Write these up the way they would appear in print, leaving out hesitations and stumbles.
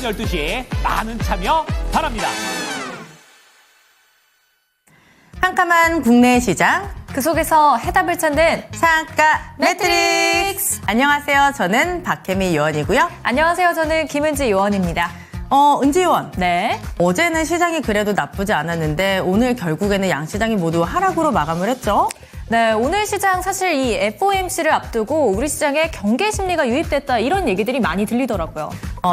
12시 많은 참여 바랍니다. 캄캄한 국내 시장, 그 속에서 해답을 찾는 상한가 매트릭스. 안녕하세요. 저는 박혜미 요원이고요. 안녕하세요. 저는 김은지 요원입니다. 은지 요원. 네. 어제는 시장이 그래도 나쁘지 않았는데 오늘 결국에는 양시장이 모두 하락으로 마감을 했죠. 네, 오늘 시장 사실 이 FOMC를 앞두고 우리 시장에 경계 심리가 유입됐다 이런 얘기들이 많이 들리더라고요.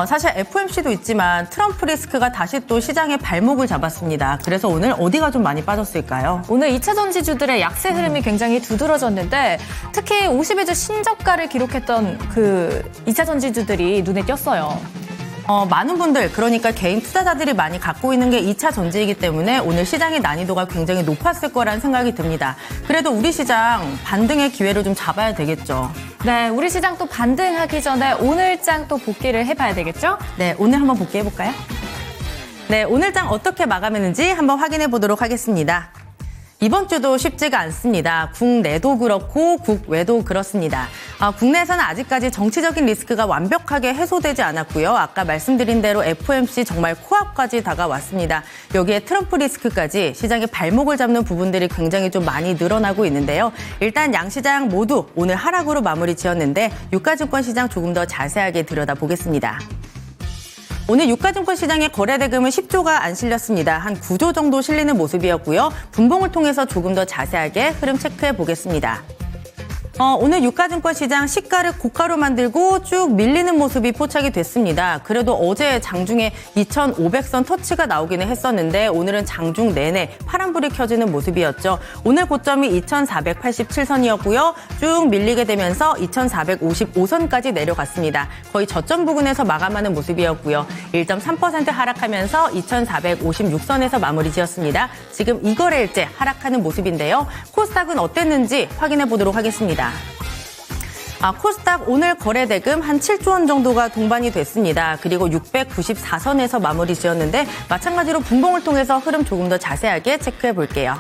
사실 FOMC도 있지만 트럼프 리스크가 다시 또 시장의 발목을 잡았습니다. 그래서 오늘 어디가 좀 많이 빠졌을까요? 오늘 2차 전지주들의 약세 흐름이 굉장히 두드러졌는데 특히 50일주 신저가를 기록했던 그 2차 전지주들이 눈에 띄었어요. 많은 분들, 그러니까 개인 투자자들이 많이 갖고 있는 게 2차 전지이기 때문에 오늘 시장의 난이도가 굉장히 높았을 거라는 생각이 듭니다. 그래도 우리 시장 반등의 기회를 좀 잡아야 되겠죠. 네, 우리 시장 또 반등하기 전에 오늘장 또 복귀를 해봐야 되겠죠? 네, 오늘 한번 복귀해볼까요? 네, 오늘장 어떻게 마감했는지 한번 확인해 보도록 하겠습니다. 이번 주도 쉽지가 않습니다. 국내도 그렇고 국외도 그렇습니다. 국내에서는 아직까지 정치적인 리스크가 완벽하게 해소되지 않았고요. 아까 말씀드린 대로 FOMC 정말 코앞까지 다가왔습니다. 여기에 트럼프 리스크까지 시장의 발목을 잡는 부분들이 굉장히 좀 많이 늘어나고 있는데요. 일단 양시장 모두 오늘 하락으로 마무리 지었는데 유가증권 시장 조금 더 자세하게 들여다보겠습니다. 오늘 유가증권 시장의 거래대금은 10조가 안 실렸습니다. 한 9조 정도 실리는 모습이었고요. 분봉을 통해서 조금 더 자세하게 흐름 체크해 보겠습니다. 오늘 유가증권 시장 시가를 고가로 만들고 쭉 밀리는 모습이 포착이 됐습니다. 그래도 어제 장중에 2,500선 터치가 나오기는 했었는데 오늘은 장중 내내 파란불이 켜지는 모습이었죠. 오늘 고점이 2,487선이었고요. 쭉 밀리게 되면서 2,455선까지 내려갔습니다. 거의 저점 부근에서 마감하는 모습이었고요. 1.3% 하락하면서 2,456선에서 마무리 지었습니다. 지금 이 거래일째 하락하는 모습인데요. 코스닥은 어땠는지 확인해 보도록 하겠습니다. 코스닥 오늘 거래대금 한 7조 원 정도가 동반이 됐습니다. 그리고 694선에서 마무리 지었는데 마찬가지로 분봉을 통해서 흐름 조금 더 자세하게 체크해 볼게요.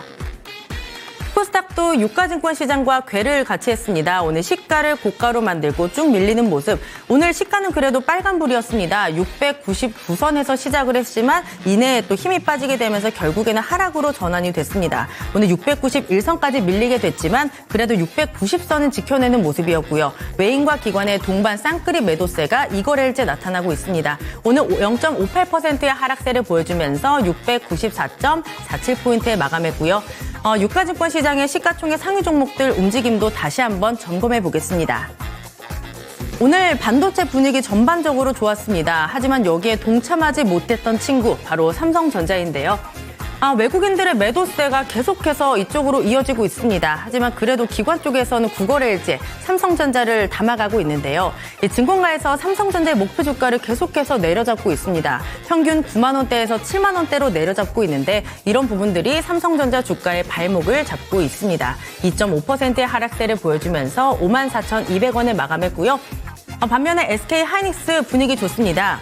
코스닥도 유가증권 시장과 궤를 같이 했습니다. 오늘 시가를 고가로 만들고 쭉 밀리는 모습. 오늘 시가는 그래도 빨간불이었습니다. 699선에서 시작을 했지만 이내에 또 힘이 빠지게 되면서 결국에는 하락으로 전환이 됐습니다. 오늘 691선까지 밀리게 됐지만 그래도 690선은 지켜내는 모습이었고요. 외인과 기관의 동반 쌍끌이 매도세가 이 거래일째 나타나고 있습니다. 오늘 0.58%의 하락세를 보여주면서 694.47포인트에 마감했고요. 유가증권 시장의 시가총액 상위 종목들 움직임도 다시 한번 점검해 보겠습니다. 오늘 반도체 분위기 전반적으로 좋았습니다. 하지만 여기에 동참하지 못했던 친구 바로 삼성전자인데요. 외국인들의 매도세가 계속해서 이쪽으로 이어지고 있습니다. 하지만 그래도 기관 쪽에서는 9거래일째 삼성전자를 담아가고 있는데요. 증권가에서 삼성전자의 목표 주가를 계속해서 내려잡고 있습니다. 평균 9만 원대에서 7만 원대로 내려잡고 있는데 이런 부분들이 삼성전자 주가의 발목을 잡고 있습니다. 2.5%의 하락세를 보여주면서 54,200원에 마감했고요. 반면에 SK하이닉스 분위기 좋습니다.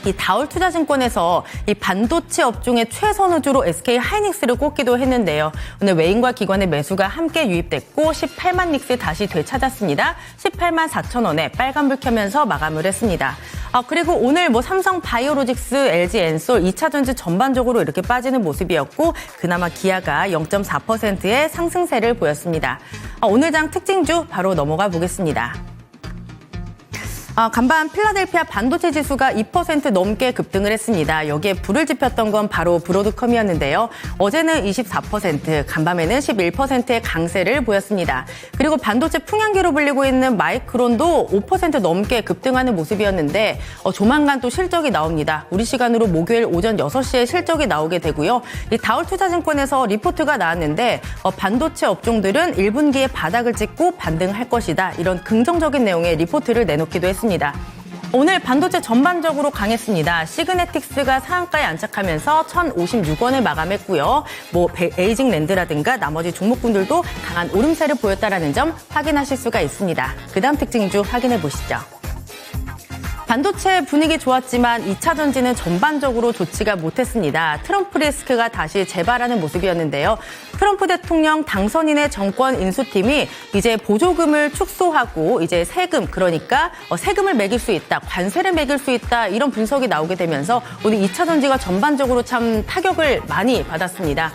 이 다올투자증권에서 이 반도체 업종의 최선우주로 SK하이닉스를 꼽기도 했는데요. 오늘 외인과 기관의 매수가 함께 유입됐고 18만 닉스 다시 되찾았습니다. 18만 4천 원에 빨간불 켜면서 마감을 했습니다. 그리고 오늘 삼성바이오로직스, LG엔솔, 2차 전지 전반적으로 이렇게 빠지는 모습이었고 그나마 기아가 0.4%의 상승세를 보였습니다. 오늘 장 특징주 바로 넘어가 보겠습니다. 간밤 필라델피아 반도체 지수가 2% 넘게 급등을 했습니다. 여기에 불을 지폈던 건 바로 브로드컴이었는데요. 어제는 24%, 간밤에는 11%의 강세를 보였습니다. 그리고 반도체 풍향기로 불리고 있는 마이크론도 5% 넘게 급등하는 모습이었는데 조만간 또 실적이 나옵니다. 우리 시간으로 목요일 오전 6시에 실적이 나오게 되고요. 이 다올투자증권에서 리포트가 나왔는데 반도체 업종들은 1분기에 바닥을 찍고 반등할 것이다. 이런 긍정적인 내용의 리포트를 내놓기도 했습니다. 오늘 반도체 전반적으로 강했습니다. 시그네틱스가 상한가에 안착하면서 1,056원을 마감했고요. 베이징랜드라든가 나머지 종목군들도 강한 오름세를 보였다는 점 확인하실 수가 있습니다. 그 다음 특징주 확인해 보시죠. 반도체 분위기 좋았지만 2차 전지는 전반적으로 좋지가 못했습니다. 트럼프 리스크가 다시 재발하는 모습이었는데요. 트럼프 대통령 당선인의 정권 인수팀이 이제 보조금을 축소하고 이제 세금, 그러니까 세금을 매길 수 있다, 관세를 매길 수 있다, 이런 분석이 나오게 되면서 오늘 2차 전지가 전반적으로 참 타격을 많이 받았습니다.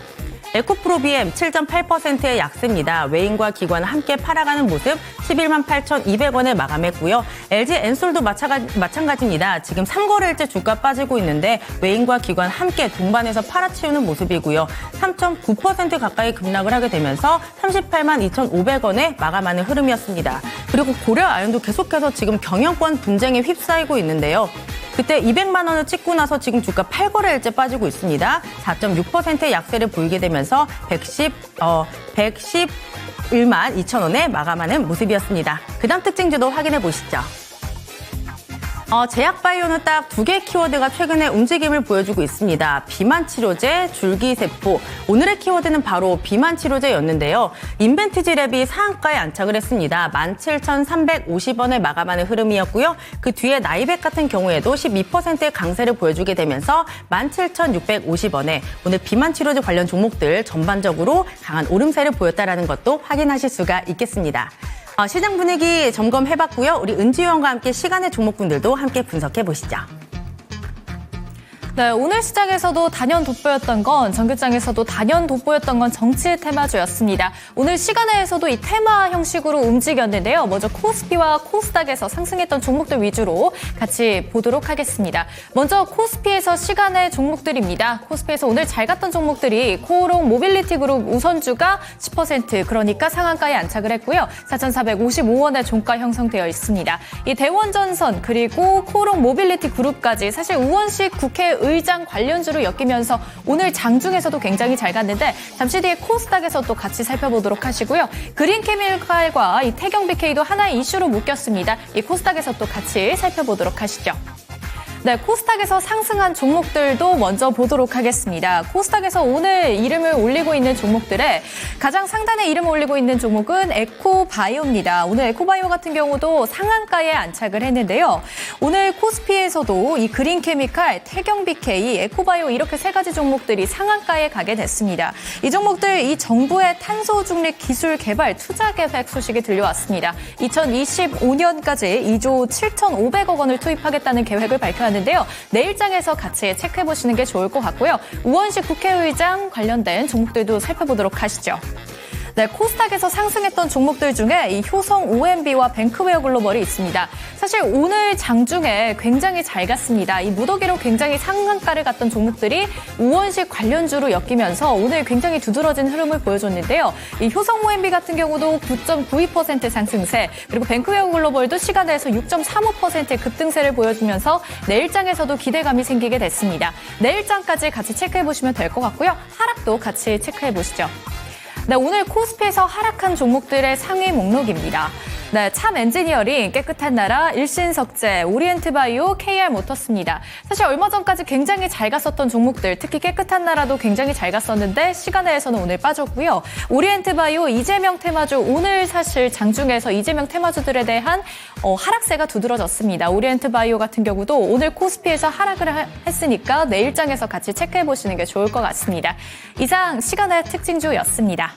에코프로비엠 7.8%의 약세입니다. 외인과 기관은 함께 팔아가는 모습 11만 8,200원에 마감했고요. LG 엔솔도 마찬가지입니다. 지금 3거래일째 주가 빠지고 있는데 외인과 기관 함께 동반해서 팔아치우는 모습이고요. 3.9% 가까이 급락을 하게 되면서 38만 2,500원에 마감하는 흐름이었습니다. 그리고 고려아연도 계속해서 지금 경영권 분쟁에 휩싸이고 있는데요. 그때 200만 원을 찍고 나서 지금 주가 8거래일째 빠지고 있습니다. 4.6%의 약세를 보이게 되면서 111만 2천 원에 마감하는 모습이었습니다. 그다음 특징주도 확인해 보시죠. 제약바이오는 딱 두 개의 키워드가 최근에 움직임을 보여주고 있습니다. 비만치료제, 줄기세포. 오늘의 키워드는 바로 비만치료제였는데요. 인벤티지랩이 상한가에 안착을 했습니다. 17,350원에 마감하는 흐름이었고요. 그 뒤에 나이백 같은 경우에도 12%의 강세를 보여주게 되면서 17,650원에 오늘 비만치료제 관련 종목들 전반적으로 강한 오름세를 보였다는 것도 확인하실 수가 있겠습니다. 시장 분위기 점검해봤고요. 우리 은지원과 함께 시간의 종목분들도 함께 분석해 보시죠. 네, 오늘 시장에서도 단연 돋보였던 건 전기장에서도 단연 돋보였던 건 정치 테마주였습니다. 오늘 시간에서도 이 테마 형식으로 움직였는데요. 먼저 코스피와 코스닥에서 상승했던 종목들 위주로 같이 보도록 하겠습니다. 먼저 코스피에서 시간의 종목들입니다. 코스피에서 오늘 잘 갔던 종목들이 코오롱 모빌리티 그룹 우선주가 10% 그러니까 상한가에 안착을 했고요. 4,455원의 종가 형성되어 있습니다. 이 대원전선 그리고 코오롱 모빌리티 그룹까지 사실 우원식 국회의장 관련주로 엮이면서 오늘 장중에서도 굉장히 잘 갔는데 잠시 뒤에 코스닥에서 또 같이 살펴보도록 하시고요. 그린케미칼과 이 태경BK도 하나의 이슈로 묶였습니다. 이 코스닥에서 또 같이 살펴보도록 하시죠. 네, 코스닥에서 상승한 종목들도 먼저 보도록 하겠습니다. 코스닥에서 오늘 이름을 올리고 있는 종목들의 가장 상단에 이름을 올리고 있는 종목은 에코바이오입니다. 오늘 에코바이오 같은 경우도 상한가에 안착을 했는데요. 오늘 코스피에서도 이 그린케미칼, 태경BK, 에코바이오 이렇게 세 가지 종목들이 상한가에 가게 됐습니다. 이 종목들 이 정부의 탄소 중립 기술 개발 투자 계획 소식이 들려왔습니다. 2025년까지 2조 7,500억 원을 투입하겠다는 계획을 발표하는 데요. 내일장에서 같이 체크해보시는 게 좋을 것 같고요. 우원식 국회의장 관련된 종목들도 살펴보도록 하시죠. 네, 코스닥에서 상승했던 종목들 중에 이 효성 OMB와 뱅크웨어 글로벌이 있습니다. 사실 오늘 장중에 굉장히 잘 갔습니다. 이 무더기로 굉장히 상한가를 갔던 종목들이 우원식 관련주로 엮이면서 오늘 굉장히 두드러진 흐름을 보여줬는데요. 이 효성 OMB 같은 경우도 9.92% 상승세, 그리고 뱅크웨어 글로벌도 시간에서 6.35%의 급등세를 보여주면서 내일장에서도 기대감이 생기게 됐습니다. 내일장까지 같이 체크해보시면 될 것 같고요. 하락도 같이 체크해보시죠. 네, 오늘 코스피에서 하락한 종목들의 상위 목록입니다. 네, 참 엔지니어링, 깨끗한 나라, 일신석재, 오리엔트바이오, KR모터스입니다. 사실 얼마 전까지 굉장히 잘 갔었던 종목들, 특히 깨끗한 나라도 굉장히 잘 갔었는데 시간에서는 오늘 빠졌고요. 오리엔트바이오, 이재명 테마주, 오늘 사실 장중에서 이재명 테마주들에 대한 하락세가 두드러졌습니다. 오리엔트바이오 같은 경우도 오늘 코스피에서 하락을 했으니까 내일장에서 같이 체크해보시는 게 좋을 것 같습니다. 이상 시간의 특징주였습니다.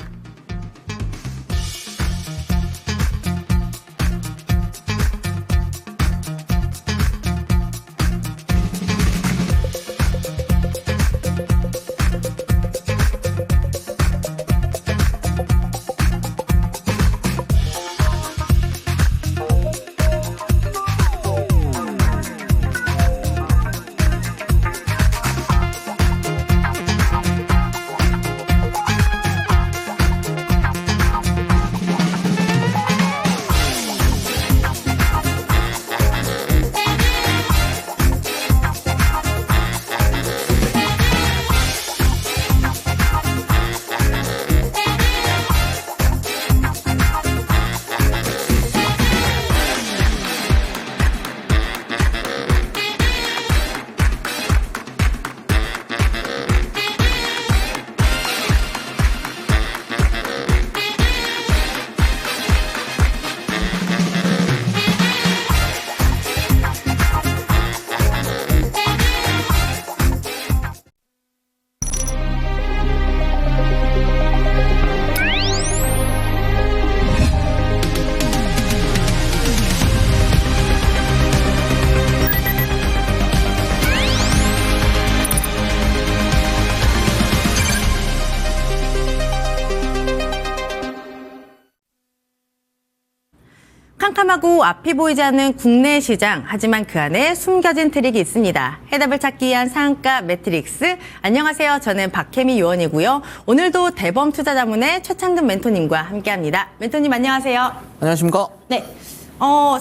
깜깜하고 앞이 보이지 않는 국내 시장, 하지만 그 안에 숨겨진 트릭이 있습니다. 해답을 찾기 위한 상한가 매트릭스. 안녕하세요. 저는 박혜미 요원이고요. 오늘도 대범투자자문의 최창근 멘토님과 함께합니다. 멘토님 안녕하세요. 안녕하십니까? 네.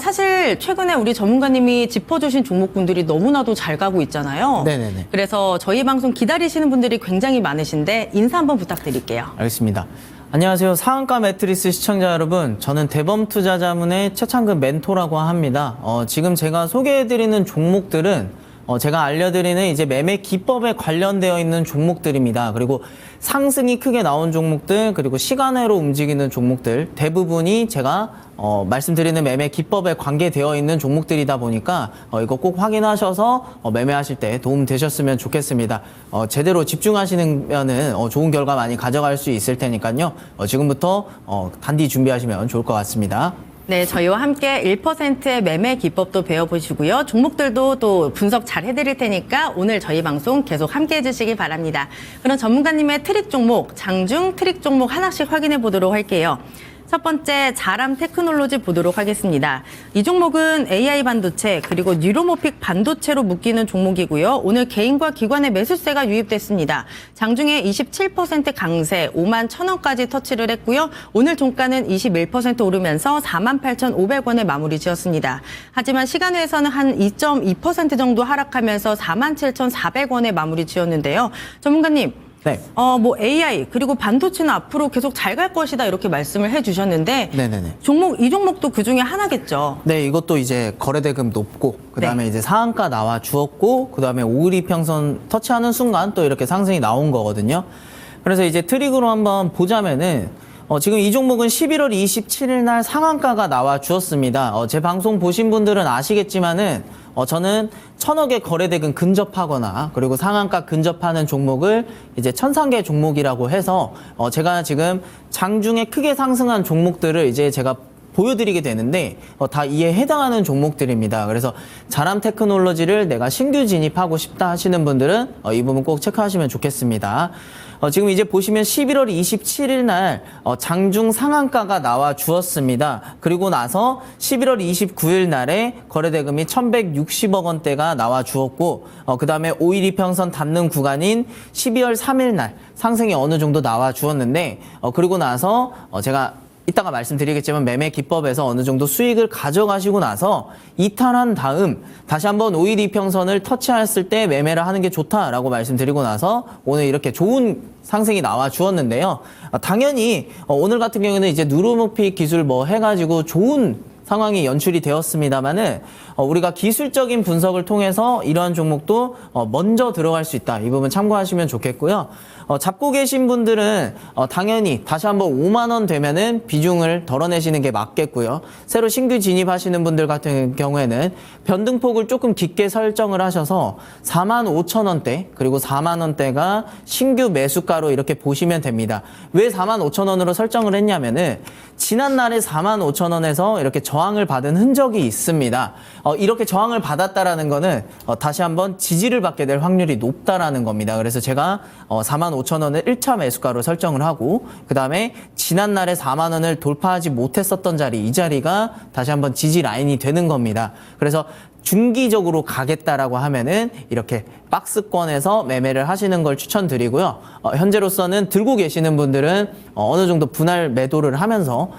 사실 최근에 우리 전문가님이 짚어주신 종목군들이 너무나도 잘 가고 있잖아요. 네네네. 그래서 저희 방송 기다리시는 분들이 굉장히 많으신데 인사 한번 부탁드릴게요. 알겠습니다. 안녕하세요. 상한가 매트리스 시청자 여러분. 저는 대범투자자문의 최창근 멘토라고 합니다. 지금 제가 소개해드리는 종목들은 제가 알려드리는 이제 매매 기법에 관련되어 있는 종목들입니다. 그리고 상승이 크게 나온 종목들, 그리고 시간외로 움직이는 종목들, 대부분이 제가 말씀드리는 매매 기법에 관계되어 있는 종목들이다 보니까 이거 꼭 확인하셔서 매매하실 때 도움 되셨으면 좋겠습니다. 제대로 집중하시면은 좋은 결과 많이 가져갈 수 있을 테니까요. 지금부터 단디 준비하시면 좋을 것 같습니다. 네, 저희와 함께 1%의 매매 기법도 배워보시고요. 종목들도 또 분석 잘 해드릴 테니까 오늘 저희 방송 계속 함께 해주시기 바랍니다. 그럼 전문가님의 트릭 종목, 장중 트릭 종목 하나씩 확인해 보도록 할게요. 첫 번째, 자람 테크놀로지 보도록 하겠습니다. 이 종목은 AI 반도체 그리고 뉴로모픽 반도체로 묶이는 종목이고요. 오늘 개인과 기관의 매수세가 유입됐습니다. 장중에 27% 강세, 5만 1,000원까지 터치를 했고요. 오늘 종가는 21% 오르면서 48,500원에 마무리 지었습니다. 하지만 시간외에서는 한 2.2% 정도 하락하면서 47,400원에 마무리 지었는데요. 전문가님, 네. AI 그리고 반도체는 앞으로 계속 잘 갈 것이다 이렇게 말씀을 해주셨는데 네네네. 이 종목도 그 중에 하나겠죠. 네, 이것도 이제 거래대금 높고, 그 다음에 네. 이제 상한가 나와 주었고, 그 다음에 5일 이평선 터치하는 순간 또 이렇게 상승이 나온 거거든요. 그래서 이제 트릭으로 한번 보자면은, 지금 이 종목은 11월 27일 날 상한가가 나와 주었습니다. 제 방송 보신 분들은 아시겠지만은, 저는 1,000억의 거래대금 근접하거나 그리고 상한가 근접하는 종목을 이제 천상계 종목이라고 해서 제가 지금 장중에 크게 상승한 종목들을 이제 제가 보여드리게 되는데 다 이에 해당하는 종목들입니다. 그래서 자람 테크놀로지를 내가 신규 진입하고 싶다 하시는 분들은 이 부분 꼭 체크하시면 좋겠습니다. 지금 이제 보시면 11월 27일 날 장중 상한가가 나와 주었습니다. 그리고 나서 11월 29일 날에 거래대금이 1,160억 원대가 나와 주었고, 그 다음에 5일 이평선 닿는 구간인 12월 3일 날 상승이 어느 정도 나와 주었는데, 그리고 나서 제가 이따가 말씀드리겠지만 매매 기법에서 어느 정도 수익을 가져가시고 나서 이탈한 다음 다시 한번 5일 이평선을 터치했을 때 매매를 하는 게 좋다라고 말씀드리고 나서 오늘 이렇게 좋은 상승이 나와 주었는데요. 당연히 오늘 같은 경우에는 이제 누르모픽 기술 해가지고 좋은 상황이 연출이 되었습니다만은 우리가 기술적인 분석을 통해서 이러한 종목도 먼저 들어갈 수 있다. 이 부분 참고하시면 좋겠고요. 잡고 계신 분들은 당연히 다시 한번 5만 원 되면은 비중을 덜어내시는 게 맞겠고요. 새로 신규 진입하시는 분들 같은 경우에는 변동폭을 조금 깊게 설정을 하셔서 4만 5천 원대 그리고 4만 원대가 신규 매수가로 이렇게 보시면 됩니다. 왜 4만 5천 원으로 설정을 했냐면은 지난날에 4만 5천 원에서 이렇게 저항을 받은 흔적이 있습니다. 이렇게 저항을 받았다라는 거는 다시 한번 지지를 받게 될 확률이 높다라는 겁니다. 그래서 제가 4만 5천 원을 1차 매수가로 설정을 하고, 그 다음에 지난날에 4만 원을 돌파하지 못했었던 자리, 이 자리가 다시 한번 지지 라인이 되는 겁니다. 그래서 중기적으로 가겠다라고 하면은 이렇게 박스권에서 매매를 하시는 걸 추천드리고요. 현재로서는 들고 계시는 분들은 어느 정도 분할 매도를 하면서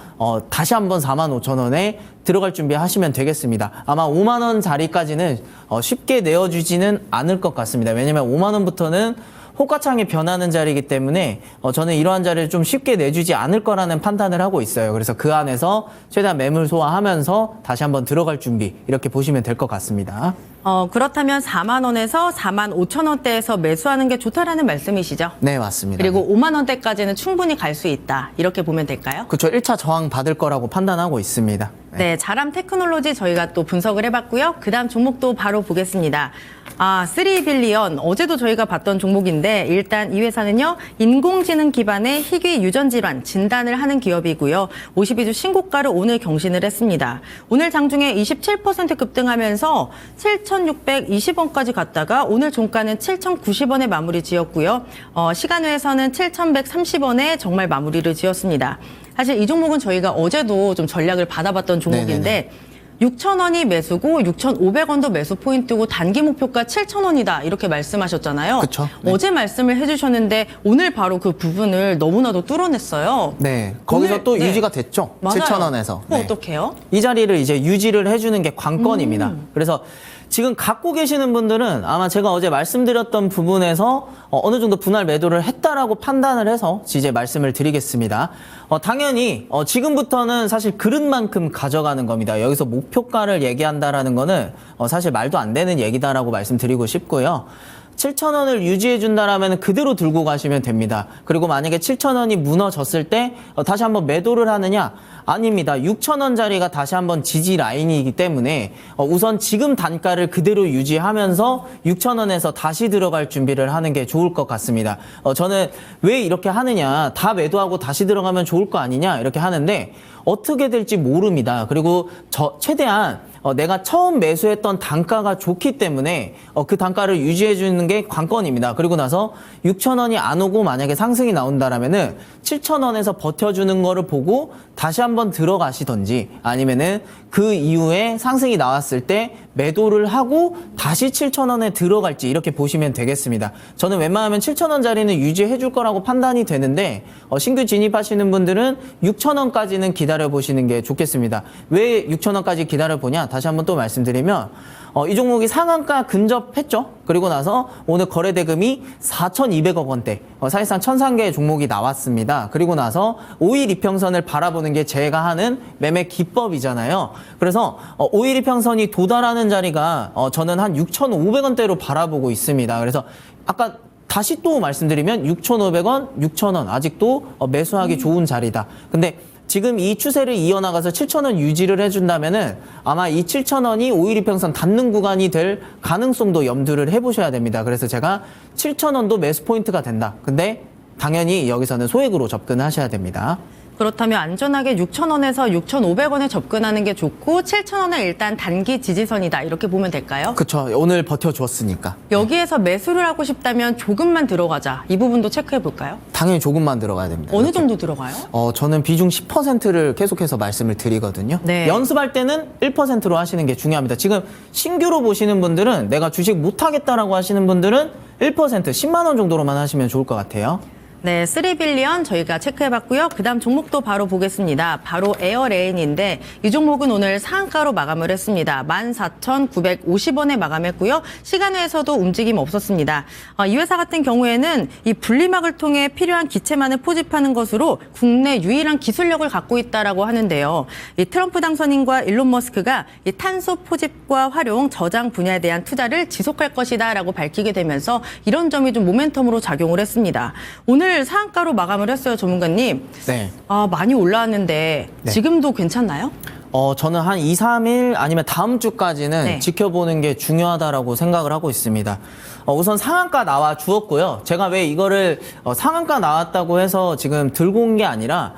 다시 한번 4만 5천 원에 들어갈 준비하시면 되겠습니다. 아마 5만 원 자리까지는 쉽게 내어주지는 않을 것 같습니다. 왜냐면 5만 원부터는 호가창이 변하는 자리이기 때문에 저는 이러한 자리를 좀 쉽게 내주지 않을 거라는 판단을 하고 있어요. 그래서 그 안에서 최대한 매물 소화하면서 다시 한번 들어갈 준비, 이렇게 보시면 될 것 같습니다. 그렇다면 4만 원에서 4만 5천 원대에서 매수하는 게 좋다라는 말씀이시죠? 네, 맞습니다. 그리고 5만 원대까지는 충분히 갈 수 있다. 이렇게 보면 될까요? 그렇죠. 1차 저항 받을 거라고 판단하고 있습니다. 네, 자람 테크놀로지 저희가 또 분석을 해봤고요. 그 다음 종목도 바로 보겠습니다. 3빌리언, 어제도 저희가 봤던 종목인데 일단 이 회사는요, 인공지능 기반의 희귀 유전질환 진단을 하는 기업이고요. 52주 신고가를 오늘 경신을 했습니다. 오늘 장중에 27% 급등하면서 7,620원까지 갔다가 오늘 종가는 7,090원에 마무리 지었고요. 시간외에서는 7,130원에 정말 마무리를 지었습니다. 사실 이 종목은 저희가 어제도 좀 전략을 받아봤던 종목인데 6,000원이 매수고 6,500원도 매수 포인트고 단기 목표가 7,000원이다 이렇게 말씀하셨잖아요. 그쵸. 네. 어제 말씀을 해주셨는데 오늘 바로 그 부분을 너무나도 뚫어냈어요. 네, 거기서 오늘, 또 네. 유지가 됐죠. 맞아요. 7,000원에서. 어떡해요? 이 자리를 이제 유지를 해주는 게 관건입니다. 그래서 지금 갖고 계시는 분들은 아마 제가 어제 말씀드렸던 부분에서 어느 정도 분할 매도를 했다라고 판단을 해서 이제 말씀을 드리겠습니다. 당연히 지금부터는 사실 그릇만큼 가져가는 겁니다. 여기서 목표가를 얘기한다라는 거는 사실 말도 안 되는 얘기다라고 말씀드리고 싶고요. 7,000원을 유지해 준다라면 그대로 들고 가시면 됩니다. 그리고 만약에 7,000원이 무너졌을 때 다시 한번 매도를 하느냐? 아닙니다. 6,000원짜리가 다시 한번 지지 라인이기 때문에 우선 지금 단가를 그대로 유지하면서 6,000원에서 다시 들어갈 준비를 하는 게 좋을 것 같습니다. 저는 왜 이렇게 하느냐? 다 매도하고 다시 들어가면 좋을 거 아니냐? 이렇게 하는데 어떻게 될지 모릅니다. 그리고 최대한 내가 처음 매수했던 단가가 좋기 때문에 그 단가를 유지해 주는 게 관건입니다. 그리고 나서 6,000원이 안 오고 만약에 상승이 나온다라면은 7,000원에서 버텨주는 거를 보고 다시 한번 들어가시던지 아니면은 그 이후에 상승이 나왔을 때 매도를 하고 다시 7,000원에 들어갈지 이렇게 보시면 되겠습니다. 저는 웬만하면 7,000원짜리는 유지해 줄 거라고 판단이 되는데 신규 진입하시는 분들은 6,000원까지는 기다려 보시는 게 좋겠습니다. 왜 6,000원까지 기다려 보냐? 다시 한번 또 말씀드리면 이 종목이 상한가 근접했죠. 그리고 나서 오늘 거래 대금이 4,200억 원대, 사실상 1,003개의 종목이 나왔습니다. 그리고 나서 5일 이평선을 바라보는 게 제가 하는 매매 기법이잖아요. 그래서 5일 이평선이 도달하는 자리가 저는 한 6,500원대로 바라보고 있습니다. 그래서 아까 다시 또 말씀드리면 6,500원, 6,000원 아직도 매수하기 좋은 자리다. 근데 지금 이 추세를 이어나가서 7,000원 유지를 해준다면은 아마 이 7,000원이 5일 이평선 닿는 구간이 될 가능성도 염두를 해보셔야 됩니다. 그래서 제가 7,000원도 매수 포인트가 된다. 근데 당연히 여기서는 소액으로 접근하셔야 됩니다. 그렇다면 안전하게 6,000원에서 6,500원에 접근하는 게 좋고 7,000원은 일단 단기 지지선이다 이렇게 보면 될까요? 그쵸. 오늘 버텨주었으니까. 여기에서 매수를 하고 싶다면 조금만 들어가자. 이 부분도 체크해 볼까요? 당연히 조금만 들어가야 됩니다. 어느 이렇게. 정도 들어가요? 저는 비중 10%를 계속해서 말씀을 드리거든요. 네. 연습할 때는 1%로 하시는 게 중요합니다. 지금 신규로 보시는 분들은 내가 주식 못하겠다라고 하시는 분들은 1% 10만 원 정도로만 하시면 좋을 것 같아요. 네, 3빌리언 저희가 체크해봤고요. 그 다음 종목도 바로 보겠습니다. 바로 에어레인인데 이 종목은 오늘 상한가로 마감을 했습니다. 14,950원에 마감했고요. 시간외에서도 움직임 없었습니다. 이 회사 같은 경우에는 이 분리막을 통해 필요한 기체만을 포집하는 것으로 국내 유일한 기술력을 갖고 있다라고 하는데요. 이 트럼프 당선인과 일론 머스크가 이 탄소 포집과 활용, 저장 분야에 대한 투자를 지속할 것이다라고 밝히게 되면서 이런 점이 좀 모멘텀으로 작용을 했습니다. 오늘 상한가로 마감을 했어요, 전문가님. 네. 많이 올라왔는데 네. 지금도 괜찮나요? 저는 한 2, 3일 아니면 다음 주까지는 네. 지켜보는 게 중요하다라고 생각을 하고 있습니다. 우선 상한가 나와 주었고요. 제가 왜 이거를 상한가 나왔다고 해서 지금 들고 온 게 아니라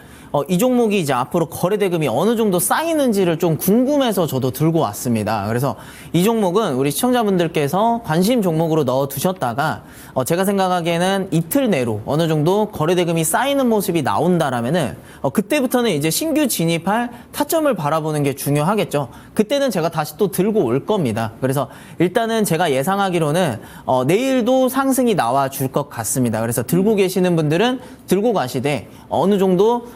이 종목이 이제 앞으로 거래 대금이 어느 정도 쌓이는지를 좀 궁금해서 저도 들고 왔습니다. 그래서 이 종목은 우리 시청자분들께서 관심 종목으로 넣어 두셨다가 제가 생각하기에는 이틀 내로 어느 정도 거래 대금이 쌓이는 모습이 나온다라면은 그때부터는 이제 신규 진입할 타점을 바라보는 게 중요하겠죠. 그때는 제가 다시 또 들고 올 겁니다. 그래서 일단은 제가 예상하기로는 내일도 상승이 나와 줄 것 같습니다. 그래서 들고 계시는 분들은 들고 가시되 어느 정도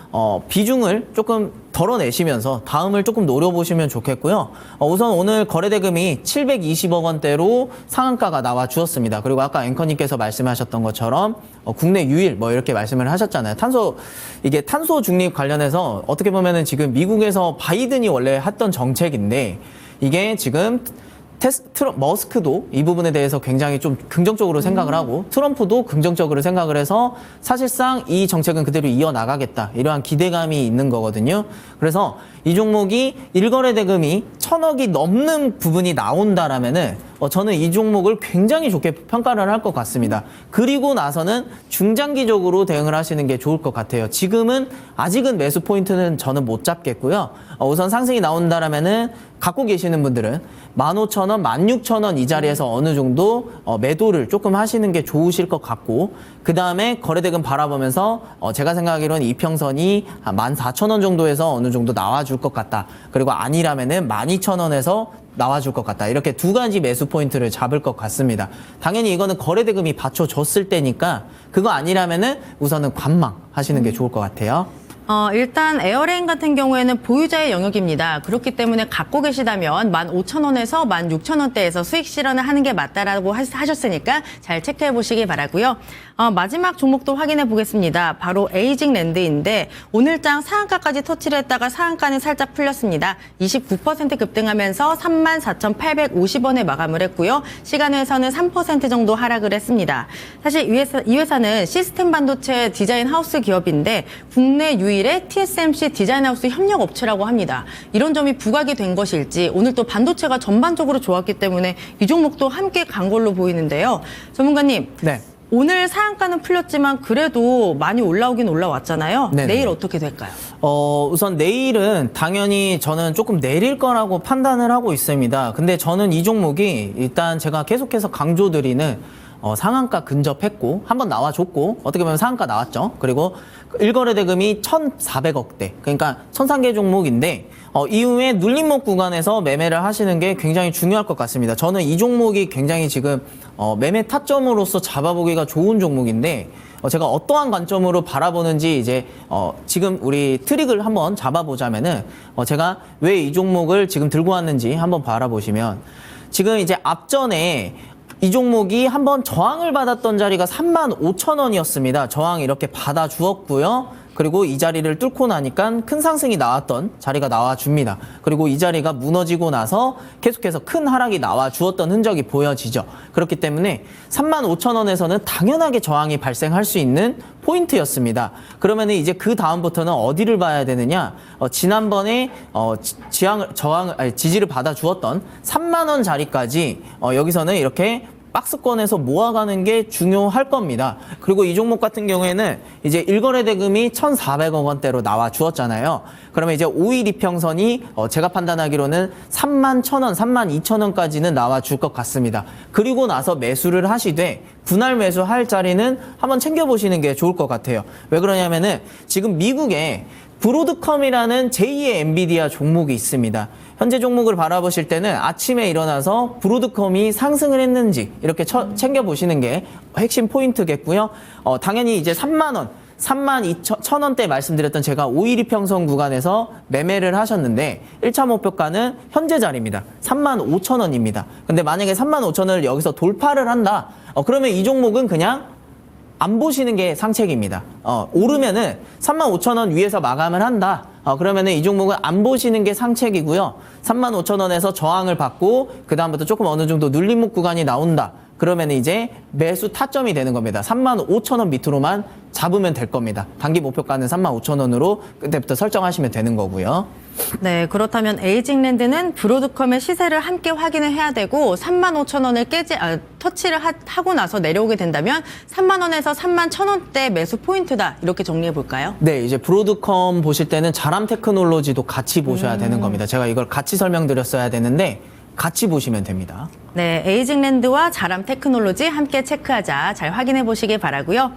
비중을 조금 덜어내시면서 다음을 조금 노려보시면 좋겠고요. 우선 오늘 거래대금이 720억 원대로 상한가가 나와 주었습니다. 그리고 아까 앵커님께서 말씀하셨던 것처럼 국내 유일 이렇게 말씀을 하셨잖아요. 이게 탄소 중립 관련해서 어떻게 보면은 지금 미국에서 바이든이 원래 했던 정책인데 이게 지금 머스크도 이 부분에 대해서 굉장히 좀 긍정적으로 생각을 하고 트럼프도 긍정적으로 생각을 해서 사실상 이 정책은 그대로 이어나가겠다 이러한 기대감이 있는 거거든요. 그래서 이 종목이 일거래 대금이 1,000억이 넘는 부분이 나온다라면은 저는 이 종목을 굉장히 좋게 평가를 할 것 같습니다. 그리고 나서는 중장기적으로 대응을 하시는 게 좋을 것 같아요. 지금은 아직은 매수 포인트는 저는 못 잡겠고요. 우선 상승이 나온다라면은 갖고 계시는 분들은 15,000원, 16,000원 이 자리에서 어느 정도 매도를 조금 하시는 게 좋으실 것 같고, 그 다음에 거래대금 바라보면서 제가 생각하기로는 이평선이 한 14,000원 정도에서 어느 정도 나와줄 것 같다. 그리고 아니라면은 12,000원에서 나와줄 것 같다. 이렇게 두 가지 매수 포인트를 잡을 것 같습니다. 당연히 이거는 거래대금이 받쳐줬을 때니까 그거 아니라면은 우선은 관망 하시는 게 좋을 것 같아요. 일단 에어레인 같은 경우에는 보유자의 영역입니다. 그렇기 때문에 갖고 계시다면 15,000원에서 16,000원대에서 수익 실현을 하는 게 맞다라고 하셨으니까 잘 체크해 보시기 바라고요. 마지막 종목도 확인해 보겠습니다. 바로 에이징랜드인데 오늘장 상한가까지 터치를 했다가 상한가는 살짝 풀렸습니다. 29% 급등하면서 34,850원에 마감을 했고요. 시간에서는 3% 정도 하락을 했습니다. 사실 이 회사는 시스템 반도체 디자인 하우스 기업인데 국내 유일의 TSMC 디자인 하우스 협력 업체라고 합니다. 이런 점이 부각이 된 것일지 오늘 또 반도체가 전반적으로 좋았기 때문에 이 종목도 함께 간 걸로 보이는데요. 전문가님. 네. 오늘 상한가는 풀렸지만 그래도 많이 올라오긴 올라왔잖아요. 네네. 내일 어떻게 될까요? 우선 내일은 당연히 저는 조금 내릴 거라고 판단을 하고 있습니다. 근데 저는 이 종목이 일단 제가 계속해서 강조드리는 상한가 근접했고 한번 나와줬고 어떻게 보면 상한가 나왔죠. 그리고 일거래 대금이 1,400억대, 그러니까 천상계 종목인데 이후에 눌림목 구간에서 매매를 하시는 게 굉장히 중요할 것 같습니다. 저는 이 종목이 굉장히 지금 매매 타점으로서 잡아보기가 좋은 종목인데 제가 어떠한 관점으로 바라보는지 이제 지금 우리 트릭을 한번 잡아보자면은 제가 왜 이 종목을 지금 들고 왔는지 한번 바라보시면 지금 이제 앞전에 이 종목이 한번 저항을 받았던 자리가 35,000원이었습니다. 저항 이렇게 받아주었고요. 그리고 이 자리를 뚫고 나니까 큰 상승이 나왔던 자리가 나와줍니다. 그리고 이 자리가 무너지고 나서 계속해서 큰 하락이 나와주었던 흔적이 보여지죠. 그렇기 때문에 35,000원에서는 당연하게 저항이 발생할 수 있는 포인트였습니다. 그러면 이제 그 다음부터는 어디를 봐야 되느냐? 지난번에 지지를 받아주었던 3만 원 자리까지 여기서는 이렇게 박스권에서 모아가는 게 중요할 겁니다. 그리고 이 종목 같은 경우에는 이제 일거래 대금이 1,400억 원대로 나와 주었잖아요. 그러면 이제 5일 이평선이 제가 판단하기로는 31,000원, 32,000원까지는 나와 줄 것 같습니다. 그리고 나서 매수를 하시되 분할 매수할 자리는 한번 챙겨보시는 게 좋을 것 같아요. 왜 그러냐면은 지금 미국에 브로드컴이라는 제2의 엔비디아 종목이 있습니다. 현재 종목을 바라보실 때는 아침에 일어나서 브로드컴이 상승을 했는지 이렇게 챙겨보시는 게 핵심 포인트겠고요. 당연히 이제 3만 원, 32,000원대 말씀드렸던 제가 5일 이평선 구간에서 매매를 하셨는데 1차 목표가는 현재 자리입니다. 35,000원입니다. 근데 만약에 35,000원을 여기서 돌파를 한다. 그러면 이 종목은 그냥 안 보시는 게 상책입니다. 오르면은 35,000원 위에서 마감을 한다. 그러면은 이 종목은 안 보시는 게 상책이고요. 35,000원에서 저항을 받고 그 다음부터 조금 어느 정도 눌림목 구간이 나온다. 그러면 이제 매수 타점이 되는 겁니다. 35,000원 밑으로만 잡으면 될 겁니다. 단기 목표가는 35,000원으로 그때부터 설정하시면 되는 거고요. 네, 그렇다면 에이징랜드는 브로드컴의 시세를 함께 확인을 해야 되고 35,000원을 터치를 하고 나서 내려오게 된다면 3만 원에서 31,000원대 매수 포인트다. 이렇게 정리해 볼까요? 네, 이제 브로드컴 보실 때는 자람 테크놀로지도 같이 보셔야 되는 겁니다. 제가 이걸 같이 설명드렸어야 되는데 같이 보시면 됩니다. 네, 에이징랜드와 자람 테크놀로지 함께 체크하자. 잘 확인해 보시기 바라고요.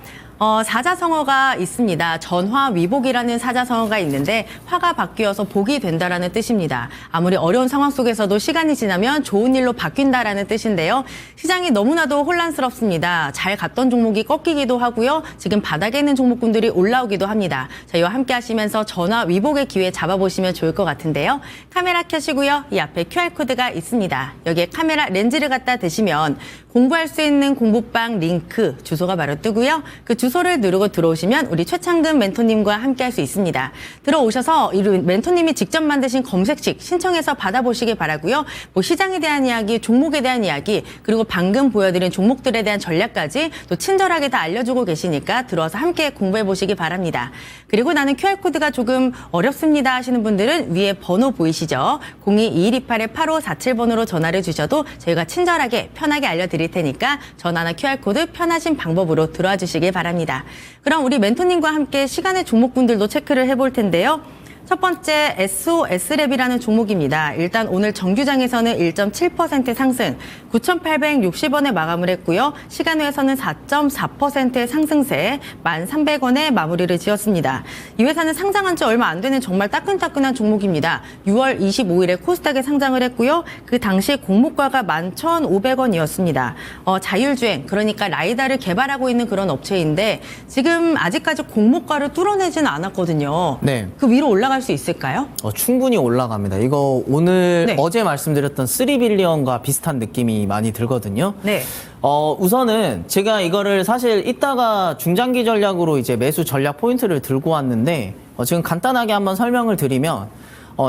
사자성어가 있습니다. 전화위복이라는 사자성어가 있는데 화가 바뀌어서 복이 된다라는 뜻입니다. 아무리 어려운 상황 속에서도 시간이 지나면 좋은 일로 바뀐다라는 뜻인데요. 시장이 너무나도 혼란스럽습니다. 잘 갔던 종목이 꺾이기도 하고요. 지금 바닥에 있는 종목군들이 올라오기도 합니다. 자, 이와 함께 하시면서 전화위복의 기회 잡아보시면 좋을 것 같은데요. 카메라 켜시고요. 이 앞에 QR코드가 있습니다. 여기에 카메라 렌즈를 갖다 대시면 공부할 수 있는 공부방 링크 주소가 바로 뜨고요. 그 주소를 누르고 들어오시면 우리 최창근 멘토님과 함께 할 수 있습니다. 들어오셔서 이 멘토님이 직접 만드신 검색식 신청해서 받아보시기 바라고요. 뭐 시장에 대한 이야기, 종목에 대한 이야기, 그리고 방금 보여드린 종목들에 대한 전략까지 또 친절하게 다 알려주고 계시니까 들어와서 함께 공부해 보시기 바랍니다. 그리고 나는 QR코드가 조금 어렵습니다 하시는 분들은 위에 번호 보이시죠? 02-2128-8547번으로 전화를 주셔도 저희가 친절하게 편하게 알려드릴 테니까 전화나 QR코드 편하신 방법으로 들어와 주시기 바랍니다. 그럼 우리 멘토님과 함께 시간의 종목분들도 체크를 해볼 텐데요. 첫 번째 SOS랩이라는 종목입니다. 일단 오늘 정규장에서는 1.7% 상승, 9,860원에 마감을 했고요. 시간외에서는 4.4%의 상승세, 1,300원에 마무리를 지었습니다. 이 회사는 상장한 지 얼마 안 되는 정말 따끈따끈한 종목입니다. 6월 25일에 코스닥에 상장을 했고요. 그 당시 공모가가 11,500원이었습니다. 자율주행, 그러니까 라이다를 개발하고 있는 그런 업체인데 지금 아직까지 공모가를 뚫어내지는 않았거든요. 네. 그 위로 올라갈 수 있을까요? 충분히 올라갑니다. 이거 오늘 네. 어제 말씀드렸던 3빌리언과 비슷한 느낌이 많이 들거든요. 네. 우선은 제가 이거를 사실 이따가 중장기 전략으로 이제 매수 전략 포인트를 들고 왔는데 지금 간단하게 한번 설명을 드리면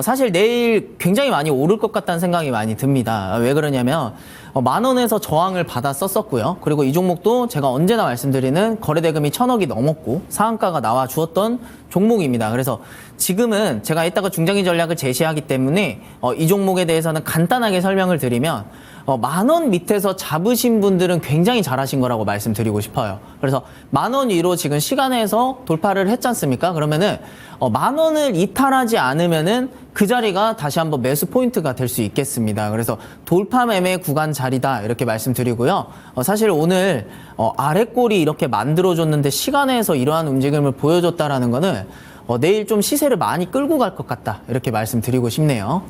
사실 내일 굉장히 많이 오를 것 같다는 생각이 많이 듭니다. 왜 그러냐면 10,000원에서 저항을 받았었고요. 그리고 이 종목도 제가 언제나 말씀드리는 거래대금이 1,000억이 넘었고 상한가가 나와 주었던 종목입니다. 그래서 지금은 제가 이따가 중장기 전략을 제시하기 때문에 이 종목에 대해서는 간단하게 설명을 드리면 10,000원 밑에서 잡으신 분들은 굉장히 잘하신 거라고 말씀드리고 싶어요. 그래서 10,000원 위로 지금 시간에서 돌파를 했지 않습니까? 그러면은 10,000원을 이탈하지 않으면은 그 자리가 다시 한번 매수 포인트가 될 수 있겠습니다. 그래서 돌파 매매 구간 자리다 이렇게 말씀드리고요. 사실 오늘 아랫골이 이렇게 만들어줬는데 시간에서 이러한 움직임을 보여줬다라는 거는 내일 좀 시세를 많이 끌고 갈 것 같다 이렇게 말씀드리고 싶네요.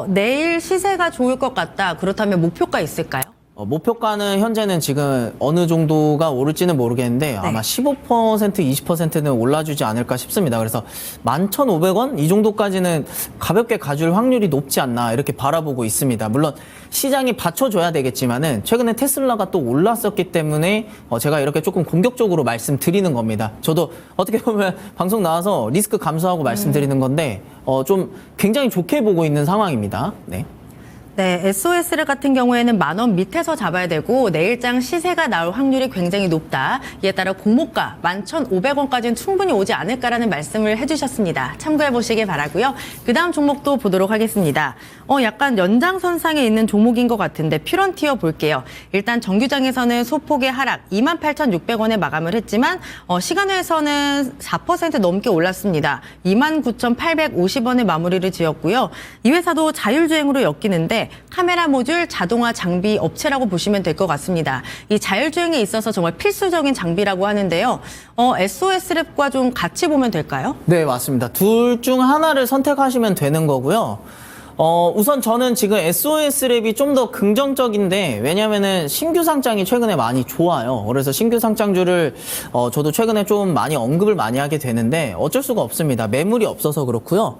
내일 시세가 좋을 것 같다. 그렇다면 목표가 있을까요? 목표가는 현재는 지금 어느 정도가 오를지는 모르겠는데 아마 15%, 20%는 올라주지 않을까 싶습니다. 그래서 11,500원? 이 정도까지는 가볍게 가줄 확률이 높지 않나 이렇게 바라보고 있습니다. 물론 시장이 받쳐줘야 되겠지만은 최근에 테슬라가 또 올랐었기 때문에 제가 이렇게 조금 공격적으로 말씀드리는 겁니다. 저도 어떻게 보면 방송 나와서 리스크 감소하고 말씀드리는 건데 좀 굉장히 좋게 보고 있는 상황입니다. 네. 네, SOS를 같은 경우에는 10,000원 밑에서 잡아야 되고 내일장 시세가 나올 확률이 굉장히 높다. 이에 따라 공모가 11,500원까지는 충분히 오지 않을까라는 말씀을 해주셨습니다. 참고해 보시길 바라고요. 그 다음 종목도 보도록 하겠습니다. 약간 연장선상에 있는 종목인 것 같은데 퓨런티어 볼게요. 일단 정규장에서는 소폭의 하락 28,600원에 마감을 했지만 시간외에서는 4% 넘게 올랐습니다. 29,850원에 마무리를 지었고요. 이 회사도 자율주행으로 엮이는데 카메라 모듈 자동화 장비 업체라고 보시면 될 것 같습니다. 이 자율주행에 있어서 정말 필수적인 장비라고 하는데요. SOS랩과 좀 같이 보면 될까요? 네, 맞습니다. 둘 중 하나를 선택하시면 되는 거고요. 우선 저는 지금 SOS랩이 좀 더 긍정적인데 왜냐면은 신규 상장이 최근에 많이 좋아요. 그래서 신규 상장주를 저도 최근에 좀 많이 언급을 많이 하게 되는데 어쩔 수가 없습니다. 매물이 없어서 그렇고요.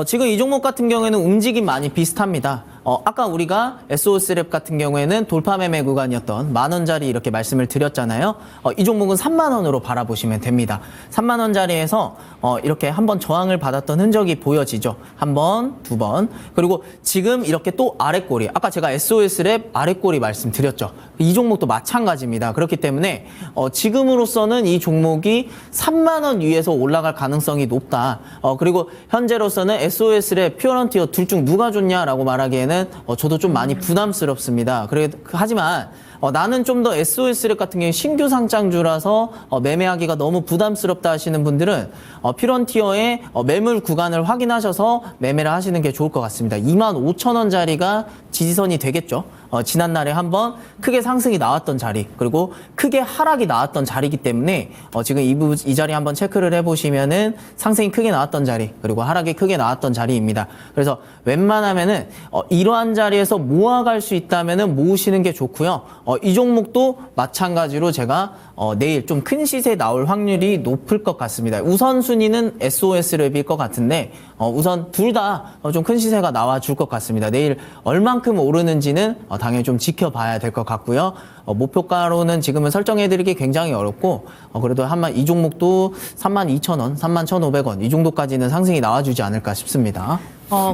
지금 이 종목 같은 경우에는 움직임 많이 비슷합니다. 아까 우리가 SOS랩 같은 경우에는 돌파 매매 구간이었던 10,000원짜리 이렇게 말씀을 드렸잖아요. 이 종목은 30,000원으로 바라보시면 됩니다. 30,000원짜리에서 이렇게 한번 저항을 받았던 흔적이 보여지죠. 한 번, 두 번. 그리고 지금 이렇게 또 아랫골이, 아까 제가 SOS랩 아랫골이 말씀드렸죠. 이 종목도 마찬가지입니다. 그렇기 때문에 지금으로서는 이 종목이 30,000원 위에서 올라갈 가능성이 높다. 그리고 현재로서는 SOS랩, 퓨런티어 둘 중 누가 좋냐라고 말하기에는 저도 좀 많이 부담스럽습니다. 하지만 나는 좀 더 SOS랩 같은 경우에 신규 상장주라서 매매하기가 너무 부담스럽다 하시는 분들은 퓨런티어의 매물 구간을 확인하셔서 매매를 하시는 게 좋을 것 같습니다. 25,000원짜리가 지지선이 되겠죠. 지난날에 한번 크게 상승이 나왔던 자리, 그리고 크게 하락이 나왔던 자리이기 때문에 지금 이 자리 한번 체크를 해보시면은 상승이 크게 나왔던 자리, 그리고 하락이 크게 나왔던 자리입니다. 그래서 웬만하면은 이러한 자리에서 모아갈 수 있다면은 모으시는 게 좋고요. 이 종목도 마찬가지로 제가 내일 좀 큰 시세 나올 확률이 높을 것 같습니다. 우선순위는 SOS랩일 것 같은데 우선 둘 다 좀 큰 시세가 나와 줄 것 같습니다. 내일 얼만큼 오르는지는 당연히 좀 지켜봐야 될 것 같고요. 목표가로는 지금은 설정해드리기 굉장히 어렵고 그래도 이 종목도 32,000원, 31,500원 이 정도까지는 상승이 나와주지 않을까 싶습니다.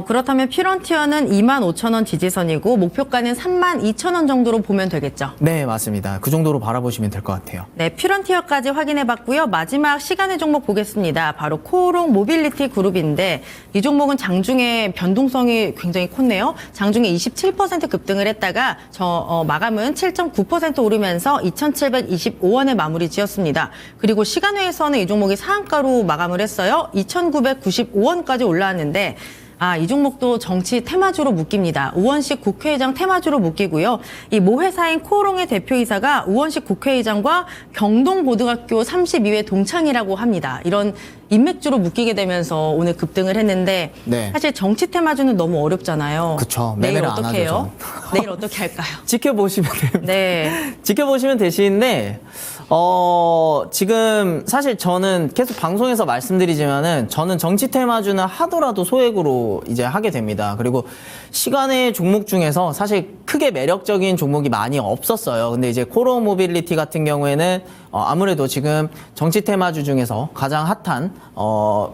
그렇다면 피런티어는 25,000원 지지선이고 목표가는 32,000원 정도로 보면 되겠죠? 네, 맞습니다. 그 정도로 바라보시면 될 것 같아요. 네, 피런티어까지 확인해봤고요. 마지막 시간의 종목 보겠습니다. 바로 코오롱 모빌리티 그룹인데 이 종목은 장중에 변동성이 굉장히 컸네요. 장중에 27% 급등을 했다가 마감은 7.9% 오르면서 2,725원에 마무리 지었습니다. 그리고 시간외에서는 이 종목이 상한가로 마감을 했어요. 2,995원까지 올라왔는데 이 종목도 정치 테마주로 묶입니다. 우원식 국회의장 테마주로 묶이고요. 이 모 회사인 코오롱의 대표이사가 우원식 국회의장과 경동고등학교 32회 동창이라고 합니다. 이런 인맥주로 묶이게 되면서 오늘 급등을 했는데 네. 사실 정치 테마주는 너무 어렵잖아요. 그쵸. 내일 매매를 어떻게 안 해요? 하죠, 내일 어떻게 할까요? 지켜보시면 됩니다. 네. 지켜보시면 되시는데 지금 사실 저는 계속 방송에서 말씀드리지만은 저는 정치 테마주는 하더라도 소액으로 이제 하게 됩니다. 그리고 시간의 종목 중에서 사실 크게 매력적인 종목이 많이 없었어요. 근데 이제 코오롱 모빌리티 같은 경우에는 아무래도 지금 정치 테마주 중에서 가장 핫한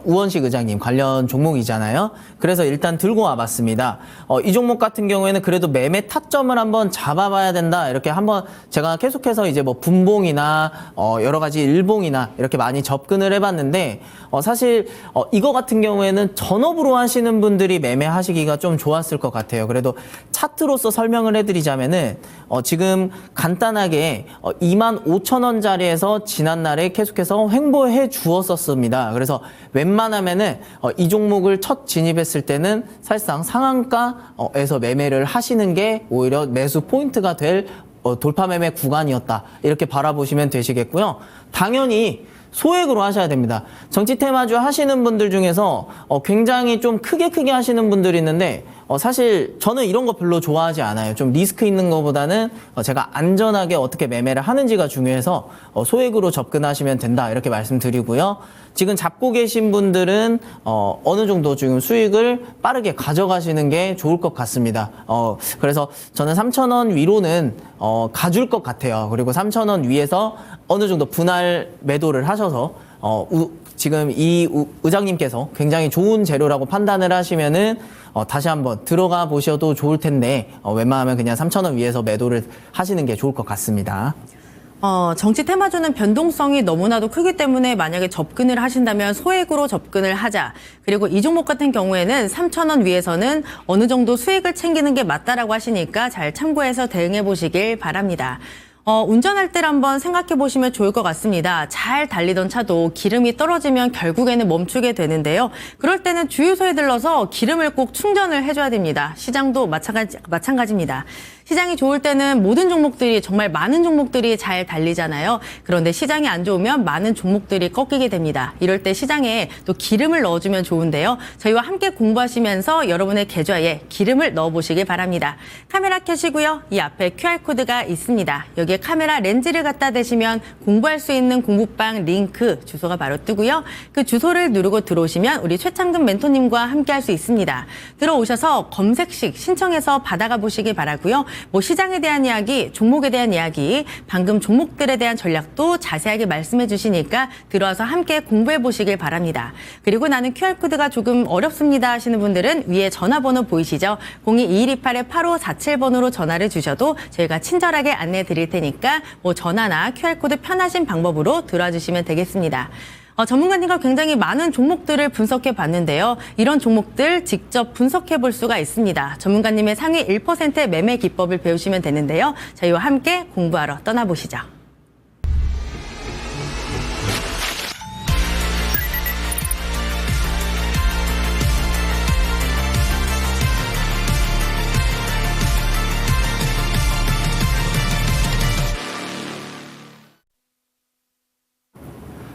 우원식 의장님 관련 종목이잖아요. 그래서 일단 들고 와봤습니다. 이 종목 같은 경우에는 그래도 매매 타점을 한번 잡아봐야 된다. 이렇게 한번 제가 계속해서 이제 뭐 분봉이나 여러 가지 일봉이나 이렇게 많이 접근을 해봤는데 사실 이거 같은 경우에는 전업으로 하시는 분들이 매매하시기가 좀 좋았을 것 같아요. 그래도 차트로서 설명을 해드리자면은 지금 간단하게 25,000원짜리에서 지난날에 계속해서 횡보해 주었었습니다. 그래서 웬만하면은 이 종목을 첫 진입했을 때는 사실상 상한가에서 매매를 하시는 게 오히려 매수 포인트가 될 돌파 매매 구간이었다. 이렇게 바라보시면 되시겠고요. 당연히 소액으로 하셔야 됩니다. 정치 테마주 하시는 분들 중에서 굉장히 좀 크게 하시는 분들이 있는데 사실 저는 이런 거 별로 좋아하지 않아요. 좀 리스크 있는 것보다는 제가 안전하게 어떻게 매매를 하는지가 중요해서 소액으로 접근하시면 된다. 이렇게 말씀드리고요. 지금 잡고 계신 분들은 어느 정도 지금 수익을 빠르게 가져가시는 게 좋을 것 같습니다. 그래서 저는 3,000원 위로는 가줄 것 같아요. 그리고 3,000원 위에서 어느 정도 분할 매도를 하셔서 지금 이 의장님께서 굉장히 좋은 재료라고 판단을 하시면은 다시 한번 들어가 보셔도 좋을 텐데 웬만하면 그냥 3,000원 위에서 매도를 하시는 게 좋을 것 같습니다. 정치 테마주는 변동성이 너무나도 크기 때문에 만약에 접근을 하신다면 소액으로 접근을 하자. 그리고 이 종목 같은 경우에는 3,000원 위에서는 어느 정도 수익을 챙기는 게 맞다라고 하시니까 잘 참고해서 대응해 보시길 바랍니다. 운전할 때를 한번 생각해 보시면 좋을 것 같습니다. 잘 달리던 차도 기름이 떨어지면 결국에는 멈추게 되는데요. 그럴 때는 주유소에 들러서 기름을 꼭 충전을 해줘야 됩니다. 시장도 마찬가지입니다. 시장이 좋을 때는 모든 종목들이 정말 많은 종목들이 잘 달리잖아요. 그런데 시장이 안 좋으면 많은 종목들이 꺾이게 됩니다. 이럴 때 시장에 또 기름을 넣어주면 좋은데요. 저희와 함께 공부하시면서 여러분의 계좌에 기름을 넣어보시길 바랍니다. 카메라 켜시고요. 이 앞에 QR코드가 있습니다. 여기에 카메라 렌즈를 갖다 대시면 공부할 수 있는 공부방 링크 주소가 바로 뜨고요. 그 주소를 누르고 들어오시면 우리 최창근 멘토님과 함께 할 수 있습니다. 들어오셔서 검색식 신청해서 받아가 보시길 바라고요. 뭐 시장에 대한 이야기, 종목에 대한 이야기, 방금 종목들에 대한 전략도 자세하게 말씀해 주시니까 들어와서 함께 공부해 보시길 바랍니다. 그리고 나는 QR코드가 조금 어렵습니다 하시는 분들은 위에 전화번호 보이시죠? 02-2128-8547번으로 전화를 주셔도 저희가 친절하게 안내해 드릴 테니까 뭐 전화나 QR코드 편하신 방법으로 들어와 주시면 되겠습니다. 전문가님과 굉장히 많은 종목들을 분석해 봤는데요. 이런 종목들 직접 분석해 볼 수가 있습니다. 전문가님의 상위 1%의 매매 기법을 배우시면 되는데요. 저희와 함께 공부하러 떠나보시죠.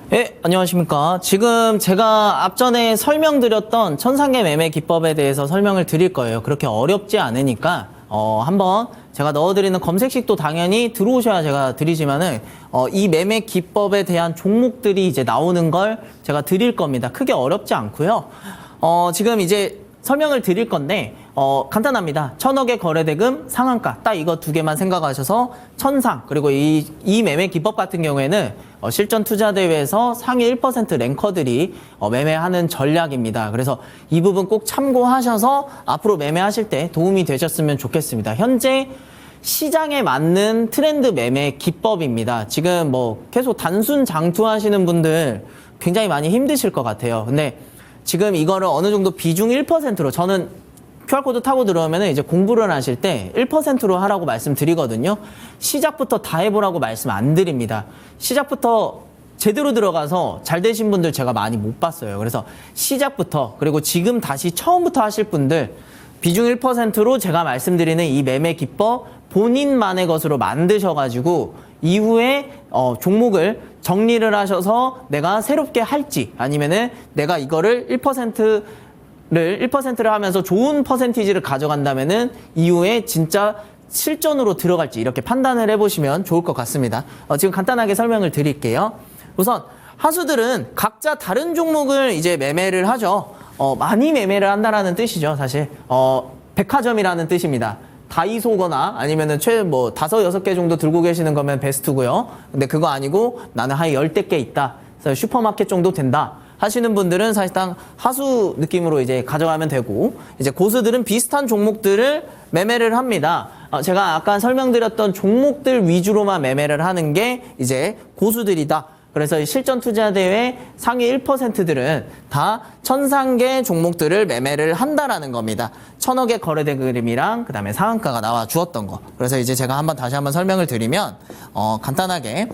네, 안녕하십니까. 지금 제가 앞전에 설명드렸던 천상계 매매 기법에 대해서 설명을 드릴 거예요. 그렇게 어렵지 않으니까 한번 제가 넣어드리는 검색식도 당연히 들어오셔야 제가 드리지만은 이 매매 기법에 대한 종목들이 이제 나오는 걸 제가 드릴 겁니다. 크게 어렵지 않고요. 지금 이제 설명을 드릴 건데 간단합니다. 천억의 거래대금 상한가 딱 이거 두 개만 생각하셔서 천상 그리고 이 매매 기법 같은 경우에는 실전 투자 대회에서 상위 1% 랭커들이 매매하는 전략입니다. 그래서 이 부분 꼭 참고하셔서 앞으로 매매하실 때 도움이 되셨으면 좋겠습니다. 현재 시장에 맞는 트렌드 매매 기법입니다. 지금 뭐 계속 단순 장투하시는 분들 굉장히 많이 힘드실 것 같아요. 근데 지금 이거를 어느 정도 비중 1%로 저는 QR코드 타고 들어오면 이제 공부를 하실 때 1%로 하라고 말씀드리거든요. 시작부터 다 해보라고 말씀 안 드립니다. 시작부터 제대로 들어가서 잘 되신 분들 제가 많이 못 봤어요. 그래서 시작부터 그리고 지금 다시 처음부터 하실 분들 비중 1%로 제가 말씀드리는 이 매매 기법 본인만의 것으로 만드셔가지고 이후에 종목을 정리를 하셔서 내가 새롭게 할지 아니면은 내가 이거를 1%를 하면서 좋은 퍼센티지를 가져간다면은 이후에 진짜 실전으로 들어갈지 이렇게 판단을 해보시면 좋을 것 같습니다. 지금 간단하게 설명을 드릴게요. 우선 하수들은 각자 다른 종목을 이제 매매를 하죠. 많이 매매를 한다라는 뜻이죠, 사실. 백화점이라는 뜻입니다. 다이소거나 아니면은 뭐 5, 6개 정도 들고 계시는 거면 베스트고요. 근데 그거 아니고 나는 한 10대 개 있다. 그래서 슈퍼마켓 정도 된다. 하시는 분들은 사실상 하수 느낌으로 이제 가져가면 되고, 이제 고수들은 비슷한 종목들을 매매를 합니다. 제가 아까 설명드렸던 종목들 위주로만 매매를 하는 게 이제 고수들이다. 그래서 실전 투자 대회 상위 1%들은 다 천상계 종목들을 매매를 한다라는 겁니다. 천억의 거래대금이랑 그다음에 상한가가 나와 주었던 거. 그래서 이제 제가 다시 한번 설명을 드리면 간단하게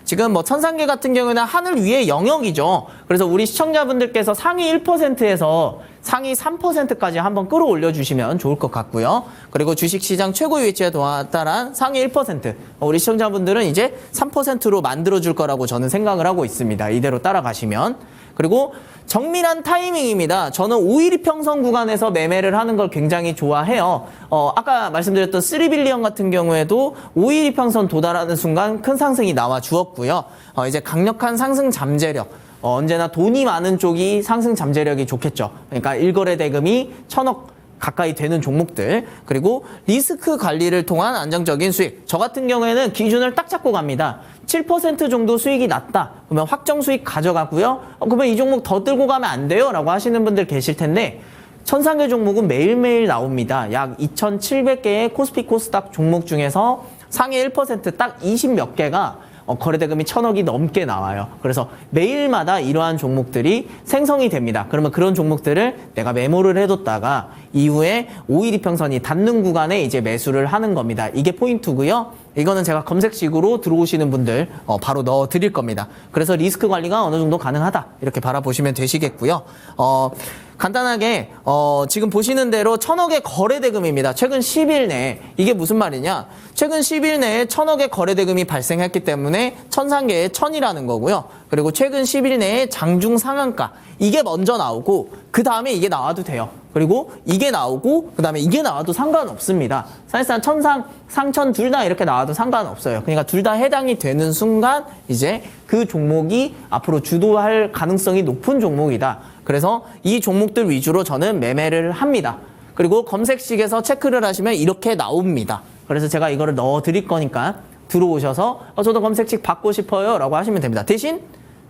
지금 뭐 천상계 같은 경우는 하늘 위의 영역이죠. 그래서 우리 시청자분들께서 상위 1%에서 상위 3%까지 한번 끌어올려 주시면 좋을 것 같고요. 그리고 주식시장 최고의 위치에 도달한 상위 1%, 우리 시청자분들은 이제 3%로 만들어줄 거라고 저는 생각을 하고 있습니다. 이대로 따라가시면. 그리고 정밀한 타이밍입니다. 저는 5일 이평선 구간에서 매매를 하는 걸 굉장히 좋아해요. 아까 말씀드렸던 3빌리언 같은 경우에도 5일 이평선 도달하는 순간 큰 상승이 나와 주었고요. 이제 강력한 상승 잠재력. 언제나 돈이 많은 쪽이 상승 잠재력이 좋겠죠. 그러니까 1거래 대금이 1000억 가까이 되는 종목들, 그리고 리스크 관리를 통한 안정적인 수익. 저 같은 경우에는 기준을 딱 잡고 갑니다. 7% 정도 수익이 났다. 그러면 확정 수익 가져가고요. 그러면 이 종목 더 들고 가면 안 돼요? 라고 하시는 분들 계실 텐데, 천상계 종목은 매일매일 나옵니다. 약 2,700개의 코스피 코스닥 종목 중에서 상위 1%딱 20몇 개가 거래대금이 1000억이 넘게 나와요. 그래서 매일마다 이러한 종목들이 생성이 됩니다. 그러면 그런 종목들을 내가 메모를 해뒀다가 이후에 5일 이평선이 닿는 구간에 이제 매수를 하는 겁니다. 이게 포인트고요. 이거는 제가 검색식으로 들어오시는 분들 바로 넣어 드릴 겁니다. 그래서 리스크 관리가 어느 정도 가능하다. 이렇게 바라보시면 되시겠고요. 간단하게 지금 보시는 대로 1000억의 거래대금입니다. 최근 10일 내에. 이게 무슨 말이냐? 최근 10일 내에 1000억의 거래대금이 발생했기 때문에 천상계의 1000이라는 거고요. 그리고 최근 10일 내에 장중 상한가. 이게 먼저 나오고 그 다음에 이게 나와도 돼요. 그리고 이게 나오고 그 다음에 이게 나와도 상관없습니다. 사실상 천상, 상천 둘 다 이렇게 나와도 상관없어요. 그러니까 둘 다 해당이 되는 순간 이제 그 종목이 앞으로 주도할 가능성이 높은 종목이다. 그래서 이 종목들 위주로 저는 매매를 합니다. 그리고 검색식에서 체크를 하시면 이렇게 나옵니다. 그래서 제가 이거를 넣어 드릴 거니까 들어오셔서 저도 검색식 받고 싶어요 라고 하시면 됩니다. 대신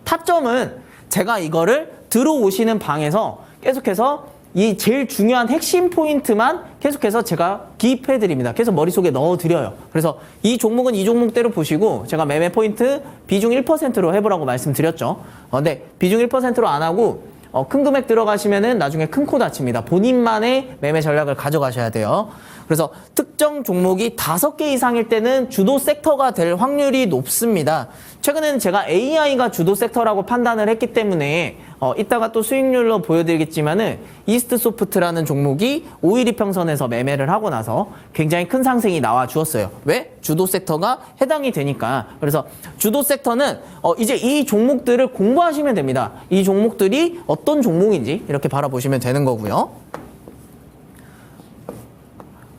타점은 제가 이거를 들어오시는 방에서 계속해서 이 제일 중요한 핵심 포인트만 계속해서 제가 기입해 드립니다. 그래서 머릿속에 넣어 드려요. 그래서 이 종목은 이 종목대로 보시고 제가 매매 포인트 비중 1%로 해보라고 말씀드렸죠. 근데 비중 1%로 안 하고 큰 금액 들어가시면은 나중에 큰 코 다칩니다. 본인만의 매매 전략을 가져가셔야 돼요. 그래서 특정 종목이 5개 이상일 때는 주도 섹터가 될 확률이 높습니다. 최근에는 제가 AI가 주도 섹터라고 판단을 했기 때문에 이따가 또 수익률로 보여드리겠지만은 이스트 소프트라는 종목이 5일 이평선에서 매매를 하고 나서 굉장히 큰 상승이 나와 주었어요. 왜? 주도 섹터가 해당이 되니까. 그래서 주도 섹터는 이제 이 종목들을 공부하시면 됩니다. 이 종목들이 어떤 종목인지 이렇게 바라보시면 되는 거고요.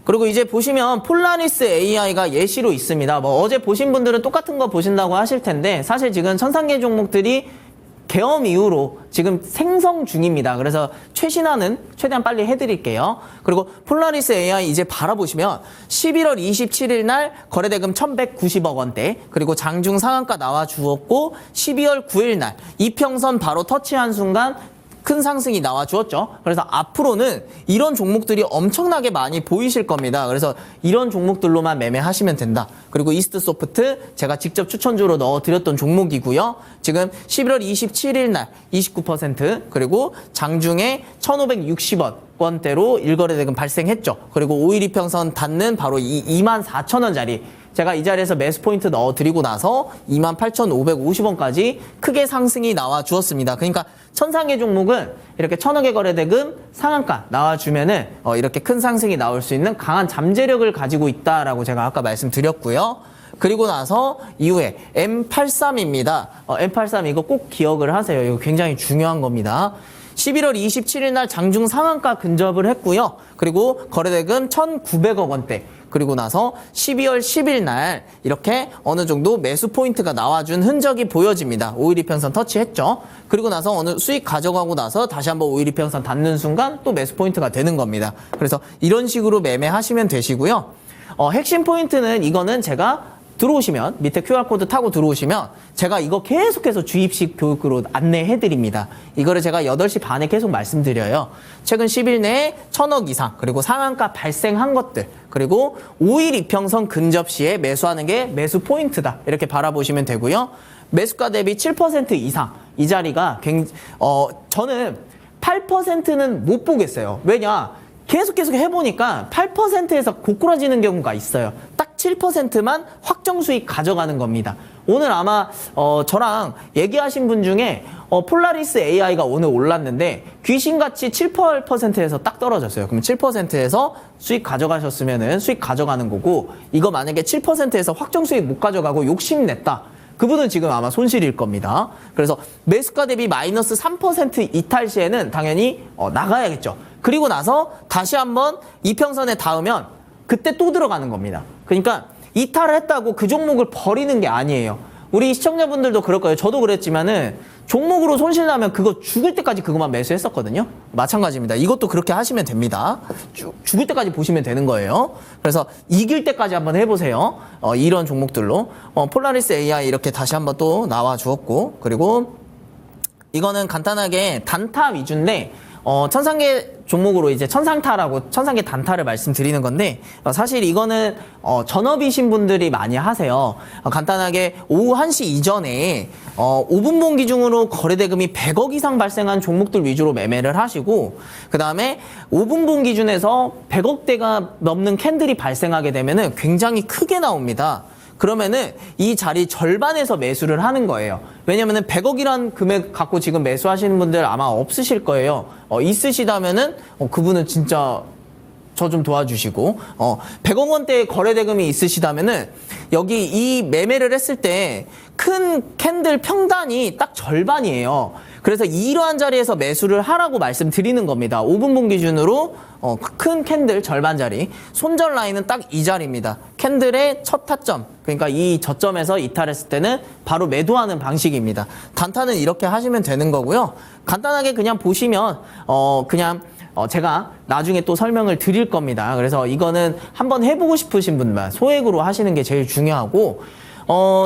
그리고 이제 보시면 폴라리스 AI가 예시로 있습니다. 뭐 어제 보신 분들은 똑같은 거 보신다고 하실 텐데 사실 지금 천상계 종목들이 계엄 이후로 지금 생성 중입니다. 그래서 최신화는 최대한 빨리 해드릴게요. 그리고 폴라리스 AI 이제 바라보시면 11월 27일 날 거래대금 1,190억 원대, 그리고 장중 상한가 나와 주었고 12월 9일 날 이평선 바로 터치한 순간 큰 상승이 나와 주었죠. 그래서 앞으로는 이런 종목들이 엄청나게 많이 보이실 겁니다. 그래서 이런 종목들로만 매매하시면 된다. 그리고 이스트 소프트 제가 직접 추천주로 넣어드렸던 종목이고요. 지금 11월 27일 날 29%, 그리고 장중에 1,560원 원대로 일거래대금 발생했죠. 그리고 5일 이평선 닿는 바로 이 24,000원짜리 제가 이 자리에서 매수 포인트 넣어드리고 나서 28,550원까지 크게 상승이 나와 주었습니다. 그러니까 천상계 종목은 이렇게 1,000억의 거래대금 상한가 나와주면은 이렇게 큰 상승이 나올 수 있는 강한 잠재력을 가지고 있다라고 제가 아까 말씀드렸고요. 그리고 나서 이후에 M83입니다. M83 이거 꼭 기억을 하세요. 이거 굉장히 중요한 겁니다. 11월 27일 날 장중 상한가 근접을 했고요. 그리고 거래대금 1,900억 원대. 그리고 나서 12월 10일 날 이렇게 어느 정도 매수 포인트가 나와준 흔적이 보여집니다. 5일 이평선 터치했죠. 그리고 나서 어느 수익 가져가고 나서 다시 한번 5일 이평선 닿는 순간 또 매수 포인트가 되는 겁니다. 그래서 이런 식으로 매매하시면 되시고요. 핵심 포인트는 이거는 제가 들어오시면 밑에 QR코드 타고 들어오시면 제가 이거 계속해서 주입식 교육으로 안내해드립니다. 이거를 제가 8시 반에 계속 말씀드려요. 최근 10일 내에 1,000억 이상, 그리고 상한가 발생한 것들, 그리고 5일 이평선 근접 시에 매수하는 게 매수 포인트다. 이렇게 바라보시면 되고요. 매수가 대비 7% 이상, 이 자리가 저는 8%는 못 보겠어요. 왜냐? 계속 해보니까 8%에서 고꾸라지는 경우가 있어요. 딱 7%만 확정 수익 가져가는 겁니다. 오늘 아마 저랑 얘기하신 분 중에 폴라리스 AI가 오늘 올랐는데 귀신같이 7%에서 딱 떨어졌어요. 그럼 7%에서 수익 가져가셨으면은 수익 가져가는 거고, 이거 만약에 7%에서 확정 수익 못 가져가고 욕심냈다. 그분은 지금 아마 손실일 겁니다. 그래서 매수가 대비 마이너스 3% 이탈 시에는 당연히 나가야겠죠. 그리고 나서 다시 한번 이평선에 닿으면 그때 또 들어가는 겁니다. 그러니까 이탈을 했다고 그 종목을 버리는 게 아니에요. 우리 시청자분들도 그럴 거예요. 저도 그랬지만은 종목으로 손실 나면 그거 죽을 때까지 그것만 매수했었거든요. 마찬가지입니다. 이것도 그렇게 하시면 됩니다. 죽을 때까지 보시면 되는 거예요. 그래서 이길 때까지 한번 해보세요. 이런 종목들로. 폴라리스 AI 이렇게 다시 한번 또 나와 주었고, 그리고 이거는 간단하게 단타 위주인데 천상계 종목으로 이제 천상타라고 천상계 단타를 말씀드리는 건데, 사실 이거는 전업이신 분들이 많이 하세요. 간단하게 오후 1시 이전에 5분봉 기준으로 거래대금이 100억 이상 발생한 종목들 위주로 매매를 하시고, 그 다음에 5분봉 기준에서 100억대가 넘는 캔들이 발생하게 되면은 굉장히 크게 나옵니다. 그러면은 이 자리 절반에서 매수를 하는 거예요. 왜냐면은 100억이란 금액 갖고 지금 매수하시는 분들 아마 없으실 거예요. 있으시다면은 그분은 진짜 저 좀 도와주시고, 100억 원대의 거래대금이 있으시다면은 여기 이 매매를 했을 때 큰 캔들 평단이 딱 절반이에요. 그래서 이러한 자리에서 매수를 하라고 말씀드리는 겁니다. 5분봉 기준으로 큰 캔들 절반 자리, 손절 라인은 딱 이 자리입니다. 캔들의 첫 타점, 그러니까 이 저점에서 이탈했을 때는 바로 매도하는 방식입니다. 단타는 이렇게 하시면 되는 거고요. 간단하게 그냥 보시면 제가 나중에 또 설명을 드릴 겁니다. 그래서 이거는 한번 해보고 싶으신 분만 소액으로 하시는 게 제일 중요하고,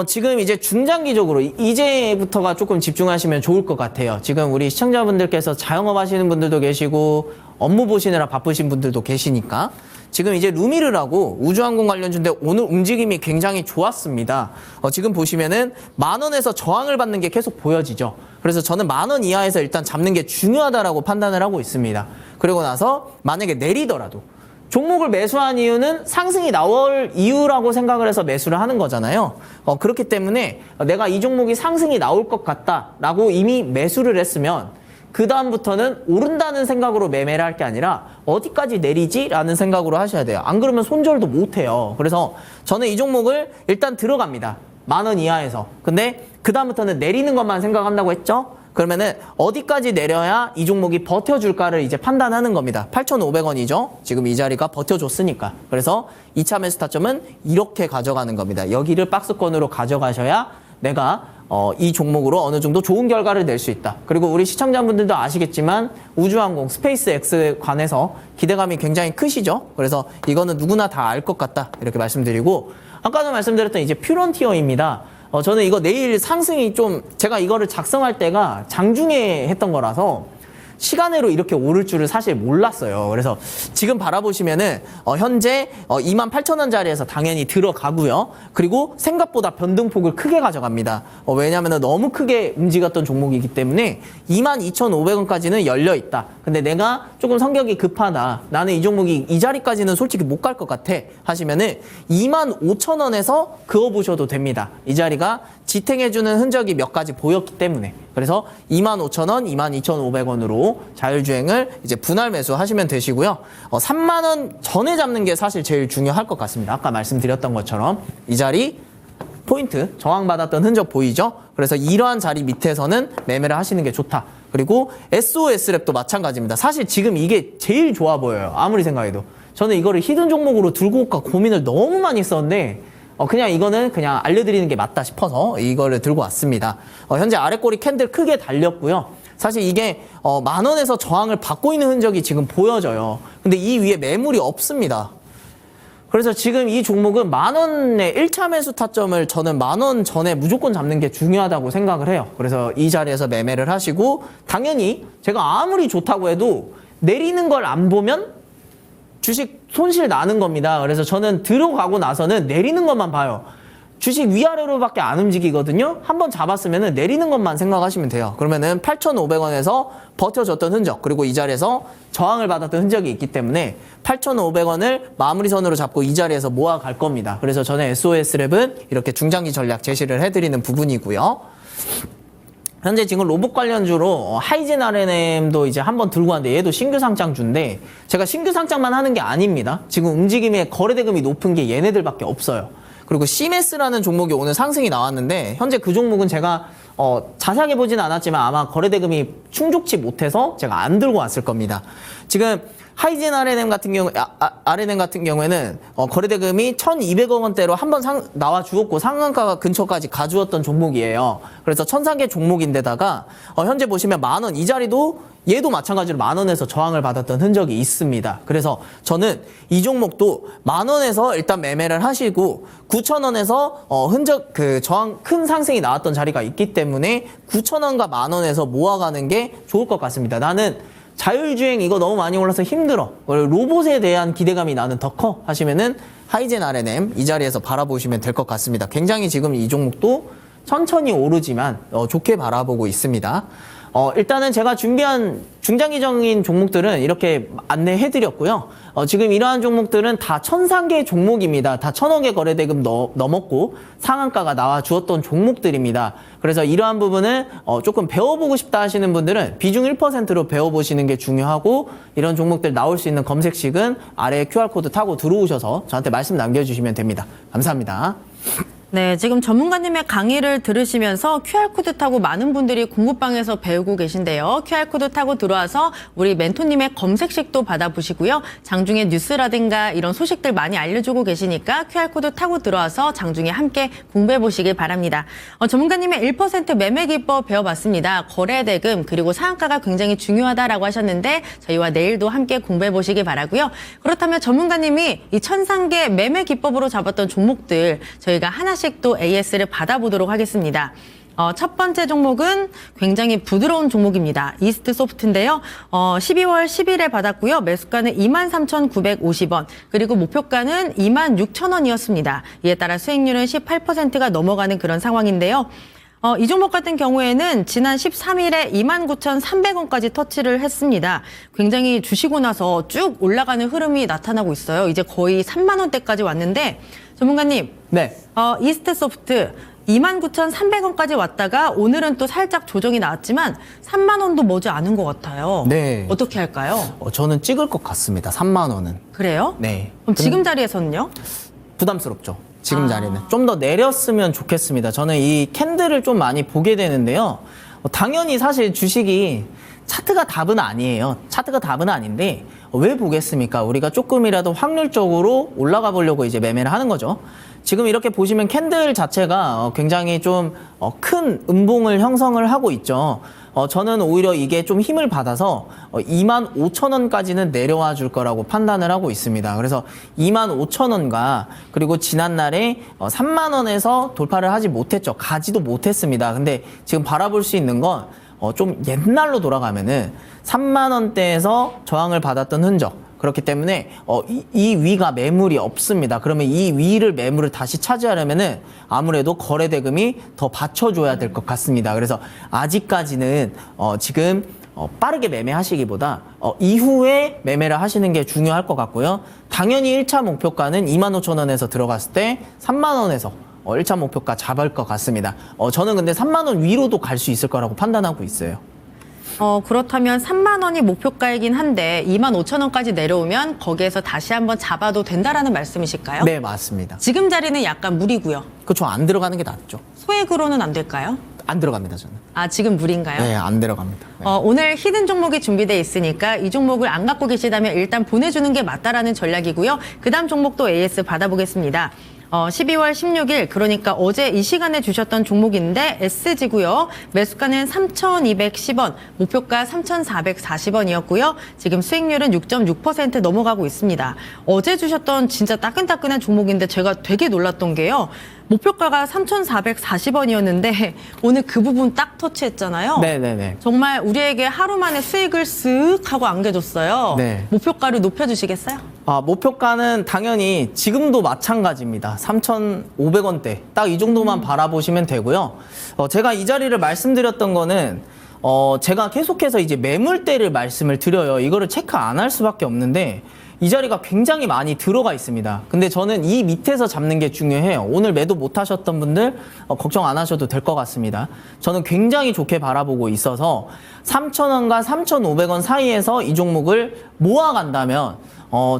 지금 이제 중장기적으로 이제부터가 조금 집중하시면 좋을 것 같아요. 지금 우리 시청자분들께서 자영업 하시는 분들도 계시고 업무 보시느라 바쁘신 분들도 계시니까 지금 이제 루미르라고 우주항공 관련주인데 오늘 움직임이 굉장히 좋았습니다. 지금 보시면은 10,000원에서 저항을 받는 게 계속 보여지죠. 그래서 저는 10,000원 이하에서 일단 잡는 게 중요하다라고 판단을 하고 있습니다. 그리고 나서 만약에 내리더라도 종목을 매수한 이유는 상승이 나올 이유라고 생각을 해서 매수를 하는 거잖아요. 그렇기 때문에 내가 이 종목이 상승이 나올 것 같다라고 이미 매수를 했으면 그 다음부터는 오른다는 생각으로 매매를 할 게 아니라 어디까지 내리지? 라는 생각으로 하셔야 돼요. 안 그러면 손절도 못 해요. 그래서 저는 이 종목을 일단 들어갑니다. 10,000원 이하에서. 근데 그 다음부터는 내리는 것만 생각한다고 했죠? 그러면은 어디까지 내려야 이 종목이 버텨줄까를 이제 판단하는 겁니다. 8,500원이죠. 지금 이 자리가 버텨줬으니까. 그래서 2차 매수 타점은 이렇게 가져가는 겁니다. 여기를 박스권으로 가져가셔야 내가 이 종목으로 어느 정도 좋은 결과를 낼 수 있다. 그리고 우리 시청자분들도 아시겠지만 우주항공 스페이스X에 관해서 기대감이 굉장히 크시죠. 그래서 이거는 누구나 다 알 것 같다 이렇게 말씀드리고, 아까도 말씀드렸던 이제 퓨런티어입니다. 저는 이거 내일 상승이 좀, 제가 이거를 작성할 때가 장중에 했던 거라서 시간으로 이렇게 오를 줄을 사실 몰랐어요. 그래서 지금 바라보시면은 현재 28,000원짜리에서 당연히 들어가고요. 그리고 생각보다 변동폭을 크게 가져갑니다. 왜냐하면 너무 크게 움직였던 종목이기 때문에 22,500원까지는 열려 있다. 근데 내가 조금 성격이 급하다, 나는 이 종목이 이 자리까지는 솔직히 못 갈 것 같아 하시면은 25,000원에서 그어보셔도 됩니다. 이 자리가 지탱해주는 흔적이 몇 가지 보였기 때문에. 그래서 25,000원, 22,500원으로 자율주행을 이제 분할 매수하시면 되시고요. 3만원 전에 잡는 게 사실 제일 중요할 것 같습니다. 아까 말씀드렸던 것처럼 이 자리 포인트 저항받았던 흔적 보이죠? 그래서 이러한 자리 밑에서는 매매를 하시는 게 좋다. 그리고 SOS랩도 마찬가지입니다. 사실 지금 이게 제일 좋아 보여요. 아무리 생각해도. 저는 이거를 히든 종목으로 들고 올까 고민을 너무 많이 했었는데 그냥 이거는 그냥 알려드리는 게 맞다 싶어서 이거를 들고 왔습니다. 현재 아래꼬리 캔들 크게 달렸고요. 사실 이게 10,000원에서 저항을 받고 있는 흔적이 지금 보여져요. 근데 이 위에 매물이 없습니다. 그래서 지금 이 종목은 10,000원의 1차 매수 타점을 저는 10,000원 전에 무조건 잡는 게 중요하다고 생각을 해요. 그래서 이 자리에서 매매를 하시고, 당연히 제가 아무리 좋다고 해도 내리는 걸 안 보면 주식 손실 나는 겁니다. 그래서 저는 들어가고 나서는 내리는 것만 봐요. 주식 위아래로밖에 안 움직이거든요. 한번 잡았으면 내리는 것만 생각하시면 돼요. 그러면은 8,500원에서 버텨줬던 흔적, 그리고 이 자리에서 저항을 받았던 흔적이 있기 때문에 8,500원을 마무리선으로 잡고 이 자리에서 모아갈 겁니다. 그래서 저는 SOS랩은 이렇게 중장기 전략 제시를 해드리는 부분이고요. 현재 지금 로봇 관련주로 하이젠 R&M도 이제 한번 들고 왔는데, 얘도 신규 상장주인데 제가 신규 상장만 하는 게 아닙니다. 지금 움직임의 거래대금이 높은 게 얘네들밖에 없어요. 그리고 CMS라는 종목이 오늘 상승이 나왔는데, 현재 그 종목은 제가 자세하게 보지는 않았지만 아마 거래대금이 충족치 못해서 제가 안 들고 왔을 겁니다. 지금 하이젠 R&M 같은 경우에는 거래대금이 1,200억 원대로 한번 나와 주었고 상한가 근처까지 가주었던 종목이에요. 그래서 천상계 종목인데다가 현재 보시면 10,000원 이 자리도 얘도 마찬가지로 10,000원에서 저항을 받았던 흔적이 있습니다. 그래서 저는 이 종목도 10,000원에서 일단 매매를 하시고 9,000원에서 흔적 저항 큰 상승이 나왔던 자리가 있기 때문에 9,000원과 10,000원에서 모아가는 게 좋을 것 같습니다. 나는 자율주행 이거 너무 많이 올라서 힘들어, 로봇에 대한 기대감이 나는 더 커 하시면은 하이젠 R&M 이 자리에서 바라보시면 될 것 같습니다. 굉장히 지금 이 종목도 천천히 오르지만 좋게 바라보고 있습니다. 일단은 제가 준비한 중장기적인 종목들은 이렇게 안내해드렸고요. 지금 이러한 종목들은 다 천상계 종목입니다. 다 1,000억의 거래대금 넘었고 상한가가 나와 주었던 종목들입니다. 그래서 이러한 부분을 조금 배워보고 싶다 하시는 분들은 비중 1%로 배워보시는 게 중요하고, 이런 종목들 나올 수 있는 검색식은 아래에 QR코드 타고 들어오셔서 저한테 말씀 남겨주시면 됩니다. 감사합니다. 네, 지금 전문가님의 강의를 들으시면서 QR코드 타고 많은 분들이 공부방에서 배우고 계신데요. QR코드 타고 들어와서 우리 멘토님의 검색식도 받아보시고요. 장중에 뉴스라든가 이런 소식들 많이 알려주고 계시니까 QR코드 타고 들어와서 장중에 함께 공부해보시길 바랍니다. 전문가님의 1% 매매 기법 배워봤습니다. 거래대금 그리고 상한가가 굉장히 중요하다라고 하셨는데 저희와 내일도 함께 공부해보시길 바라고요. 그렇다면 전문가님이 이 천상계 매매 기법으로 잡았던 종목들 저희가 하나씩 또 AS를 받아보도록 하겠습니다. 첫 번째 종목은 굉장히 부드러운 종목입니다. 이스트 소프트인데요. 12월 10일에 받았고요. 매수가는 23,950원, 그리고 목표가는 26,000원이었습니다. 이에 따라 수익률은 18%가 넘어가는 그런 상황인데요. 이 종목 같은 경우에는 지난 13일에 29,300원까지 터치를 했습니다. 굉장히 주시고 나서 쭉 올라가는 흐름이 나타나고 있어요. 이제 거의 3만 원대까지 왔는데 전문가님, 네. 이스트 소프트 29,300원까지 왔다가 오늘은 또 살짝 조정이 나왔지만 3만 원도 머지 않은 것 같아요. 네. 어떻게 할까요? 저는 찍을 것 같습니다. 3만 원은. 그래요? 네. 그럼 지금 자리에서는요? 부담스럽죠. 지금 자리는. 좀 더 내렸으면 좋겠습니다. 저는 이 캔들을 좀 많이 보게 되는데요. 당연히 사실 주식이 차트가 답은 아니에요. 차트가 답은 아닌데 왜 보겠습니까? 우리가 조금이라도 확률적으로 올라가 보려고 이제 매매를 하는 거죠. 지금 이렇게 보시면 캔들 자체가 굉장히 좀 큰 음봉을 형성을 하고 있죠. 저는 오히려 이게 좀 힘을 받아서 25,000원까지는 내려와 줄 거라고 판단을 하고 있습니다. 그래서 25,000원과 그리고 지난날에 3만 원에서 돌파를 하지 못했죠. 가지도 못했습니다. 근데 지금 바라볼 수 있는 건 좀 옛날로 돌아가면은 3만 원대에서 저항을 받았던 흔적. 그렇기 때문에 이 위가 매물이 없습니다. 그러면 이 위를 매물을 다시 차지하려면은 아무래도 거래 대금이 더 받쳐줘야 될 것 같습니다. 그래서 아직까지는 지금 빠르게 매매하시기보다 이후에 매매를 하시는 게 중요할 것 같고요. 당연히 1차 목표가는 25,000원에서 들어갔을 때 3만 원에서 1차 목표가 잡을 것 같습니다. 저는 근데 3만 원 위로도 갈 수 있을 거라고 판단하고 있어요. 그렇다면 3만 원이 목표가이긴 한데 25,000원까지 내려오면 거기에서 다시 한번 잡아도 된다라는 말씀이실까요? 네, 맞습니다. 지금 자리는 약간 무리고요. 그렇죠. 안 들어가는 게 낫죠. 소액으로는 안 될까요? 안 들어갑니다, 저는. 아, 지금 무리인가요? 네, 안 들어갑니다. 네. 오늘 히든 종목이 준비되어 있으니까 이 종목을 안 갖고 계시다면 일단 보내주는 게 맞다라는 전략이고요. 그 다음 종목도 AS 받아보겠습니다. 12월 16일, 그러니까 어제 이 시간에 주셨던 종목인데 SG고요. 매수가는 3,210원, 목표가 3,440원이었고요. 지금 수익률은 6.6% 넘어가고 있습니다. 어제 주셨던 진짜 따끈따끈한 종목인데 제가 되게 놀랐던 게요. 목표가가 3,440원이었는데 오늘 그 부분 딱 터치했잖아요. 네네네. 정말 우리에게 하루 만에 수익을 쓱 하고 안겨줬어요. 네. 목표가를 높여주시겠어요? 목표가는 당연히 지금도 마찬가지입니다. 3,500원대. 딱 이 정도만 바라보시면 되고요. 제가 이 자리를 말씀드렸던 거는 제가 계속해서 이제 매물대를 말씀을 드려요. 이거를 체크 안 할 수밖에 없는데 이 자리가 굉장히 많이 들어가 있습니다. 근데 저는 이 밑에서 잡는 게 중요해요. 오늘 매도 못 하셨던 분들 걱정 안 하셔도 될 것 같습니다. 저는 굉장히 좋게 바라보고 있어서 3,000원과 3,500원 사이에서 이 종목을 모아간다면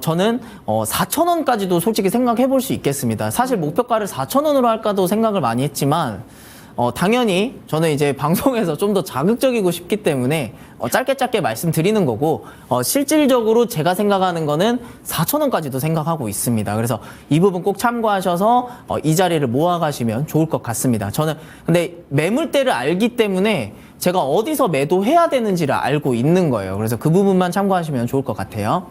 저는 4,000원까지도 솔직히 생각해 볼 수 있겠습니다. 사실 목표가를 4,000원으로 할까도 생각을 많이 했지만 당연히 저는 이제 방송에서 좀 더 자극적이고 싶기 때문에 짧게 말씀드리는 거고 실질적으로 제가 생각하는 거는 4,000원까지도 생각하고 있습니다. 그래서 이 부분 꼭 참고하셔서 이 자리를 모아가시면 좋을 것 같습니다. 저는 근데 매물대를 알기 때문에 제가 어디서 매도해야 되는지를 알고 있는 거예요. 그래서 그 부분만 참고하시면 좋을 것 같아요.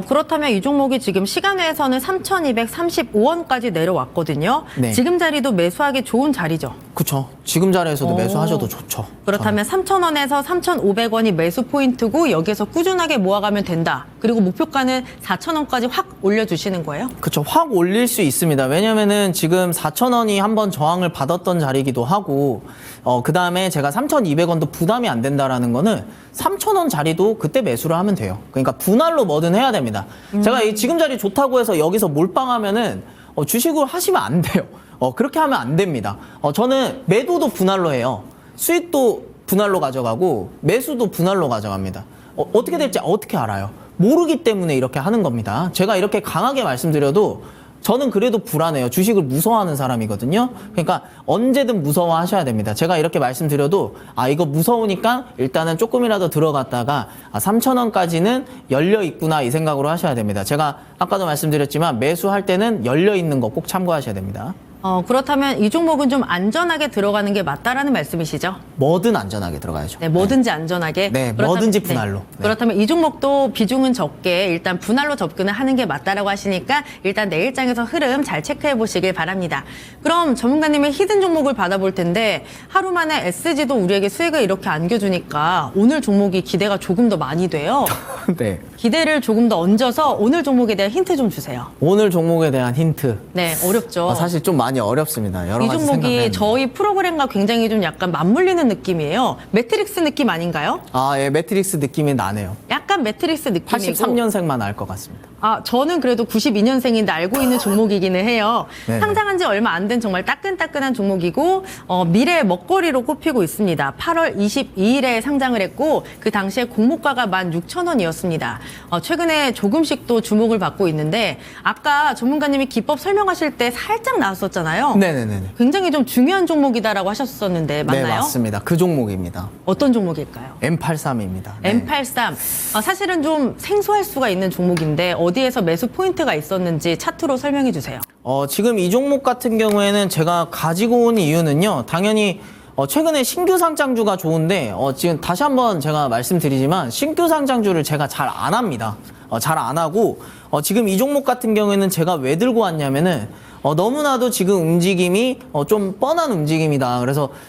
그렇다면 이 종목이 지금 시간외에서는 3,235원까지 내려왔거든요. 네. 지금 자리도 매수하기 좋은 자리죠. 그렇죠. 지금 자리에서도 매수하셔도 좋죠. 그렇다면 3,000원에서 3,500원이 매수 포인트고 여기에서 꾸준하게 모아가면 된다. 그리고 목표가는 4,000원까지 확 올려주시는 거예요? 그렇죠. 확 올릴 수 있습니다. 왜냐면은 지금 4,000원이 한번 저항을 받았던 자리이기도 하고 그 다음에 제가 3,200원도 부담이 안 된다라는 거는 3,000원 자리도 그때 매수를 하면 돼요. 그러니까 분할로 뭐든 해야 됩니다. 제가 이 지금 자리 좋다고 해서 여기서 몰빵하면은 주식을 하시면 안 돼요. 그렇게 하면 안 됩니다. 저는 매도도 분할로 해요. 수익도 분할로 가져가고 매수도 분할로 가져갑니다. 어떻게 될지 어떻게 알아요? 모르기 때문에 이렇게 하는 겁니다. 제가 이렇게 강하게 말씀드려도 저는 그래도 불안해요. 주식을 무서워하는 사람이거든요. 그러니까 언제든 무서워하셔야 됩니다. 제가 이렇게 말씀드려도 이거 무서우니까 일단은 조금이라도 들어갔다가 3,000원까지는 열려 있구나 이 생각으로 하셔야 됩니다. 제가 아까도 말씀드렸지만 매수할 때는 열려 있는 거 꼭 참고하셔야 됩니다. 그렇다면 이 종목은 좀 안전하게 들어가는 게 맞다라는 말씀이시죠? 뭐든 안전하게 들어가야죠. 네, 뭐든지 안전하게. 네, 뭐든지 분할로. 네. 그렇다면 이 종목도 비중은 적게 일단 분할로 접근을 하는 게 맞다라고 하시니까 일단 내일장에서 흐름 잘 체크해 보시길 바랍니다. 그럼 전문가님의 히든 종목을 받아볼 텐데 하루 만에 SG도 우리에게 수익을 이렇게 안겨주니까 오늘 종목이 기대가 조금 더 많이 돼요. 네. 기대를 조금 더 얹어서 오늘 종목에 대한 힌트 좀 주세요. 오늘 종목에 대한 힌트. 네, 어렵죠. 사실 좀 많이 어렵습니다. 여러 이 가지 종목이 생각을 저희 프로그램과 굉장히 좀 약간 맞물리는 느낌이에요. 매트릭스 느낌 아닌가요? 예, 매트릭스 느낌이 나네요. 약간 매트릭스 느낌이고 83년생만 알 것 같습니다. 저는 그래도 92년생인데 알고 있는 종목이기는 해요. 네네. 상장한 지 얼마 안 된 정말 따끈따끈한 종목이고 미래 먹거리로 꼽히고 있습니다. 8월 22일에 상장을 했고 그 당시에 공모가가 16,000원이었습니다. 최근에 조금씩 또 주목을 받고 있는데 아까 전문가님이 기법 설명하실 때 살짝 나왔었잖아요. 네네네. 굉장히 좀 중요한 종목이다라고 하셨었는데 맞나요? 네, 맞습니다. 그 종목입니다. 어떤 종목일까요? M83입니다. M83. 사실은 좀 생소할 수가 있는 종목인데 어디에서 매수 포인트가 있었는지 차트로 설명해 주세요. 지금 이 종목 같은 경우에는 제가 가지고 온 이유는요. 당연히 최근에 신규 상장주가 좋은데 지금 다시 한번 제가 말씀드리지만 신규 상장주를 제가 잘 안 합니다. 잘 안 하고 지금 이 종목 같은 경우에는 제가 왜 들고 왔냐면은 너무나도 지금 움직임이 좀 뻔한 움직임이다.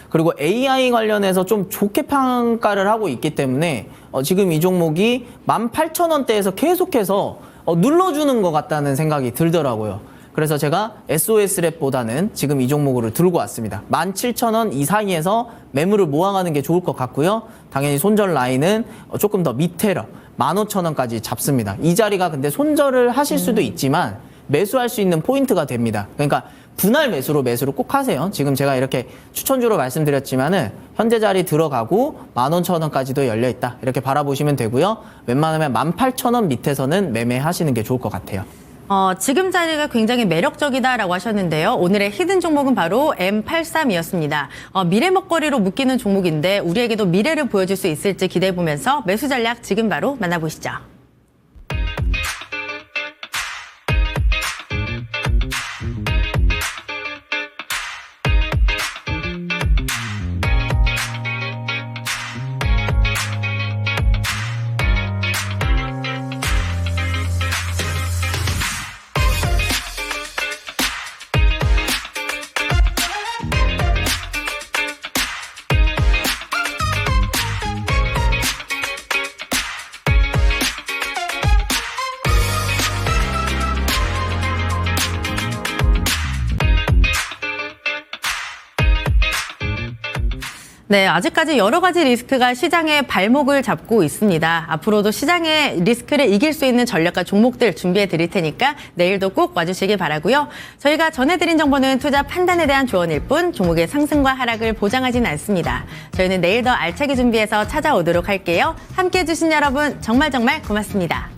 그리고 AI 관련해서 좀 좋게 평가를 하고 있기 때문에 지금 이 종목이 18,000원대에서 계속해서 눌러주는 것 같다는 생각이 들더라고요. 그래서 제가 SOS랩보다는 지금 이 종목으로 들고 왔습니다. 17,000원 이 사이에서 매물을 모아가는 게 좋을 것 같고요. 당연히 손절 라인은 조금 더 밑에로 15,000원까지 잡습니다. 이 자리가 근데 손절을 하실 수도 있지만 매수할 수 있는 포인트가 됩니다. 그러니까 분할 매수를 꼭 하세요. 지금 제가 이렇게 추천주로 말씀드렸지만은 현재 자리 들어가고 11,000원까지도 열려 있다. 이렇게 바라보시면 되고요. 웬만하면 18,000원 밑에서는 매매하시는 게 좋을 것 같아요. 지금 자리가 굉장히 매력적이다라고 하셨는데요. 오늘의 히든 종목은 바로 M83이었습니다. 미래 먹거리로 묶이는 종목인데 우리에게도 미래를 보여줄 수 있을지 기대해보면서 매수 전략 지금 바로 만나보시죠. 네, 아직까지 여러 가지 리스크가 시장의 발목을 잡고 있습니다. 앞으로도 시장의 리스크를 이길 수 있는 전략과 종목들 준비해 드릴 테니까 내일도 꼭 와주시길 바라고요. 저희가 전해드린 정보는 투자 판단에 대한 조언일 뿐 종목의 상승과 하락을 보장하진 않습니다. 저희는 내일 더 알차게 준비해서 찾아오도록 할게요. 함께해 주신 여러분 정말 고맙습니다.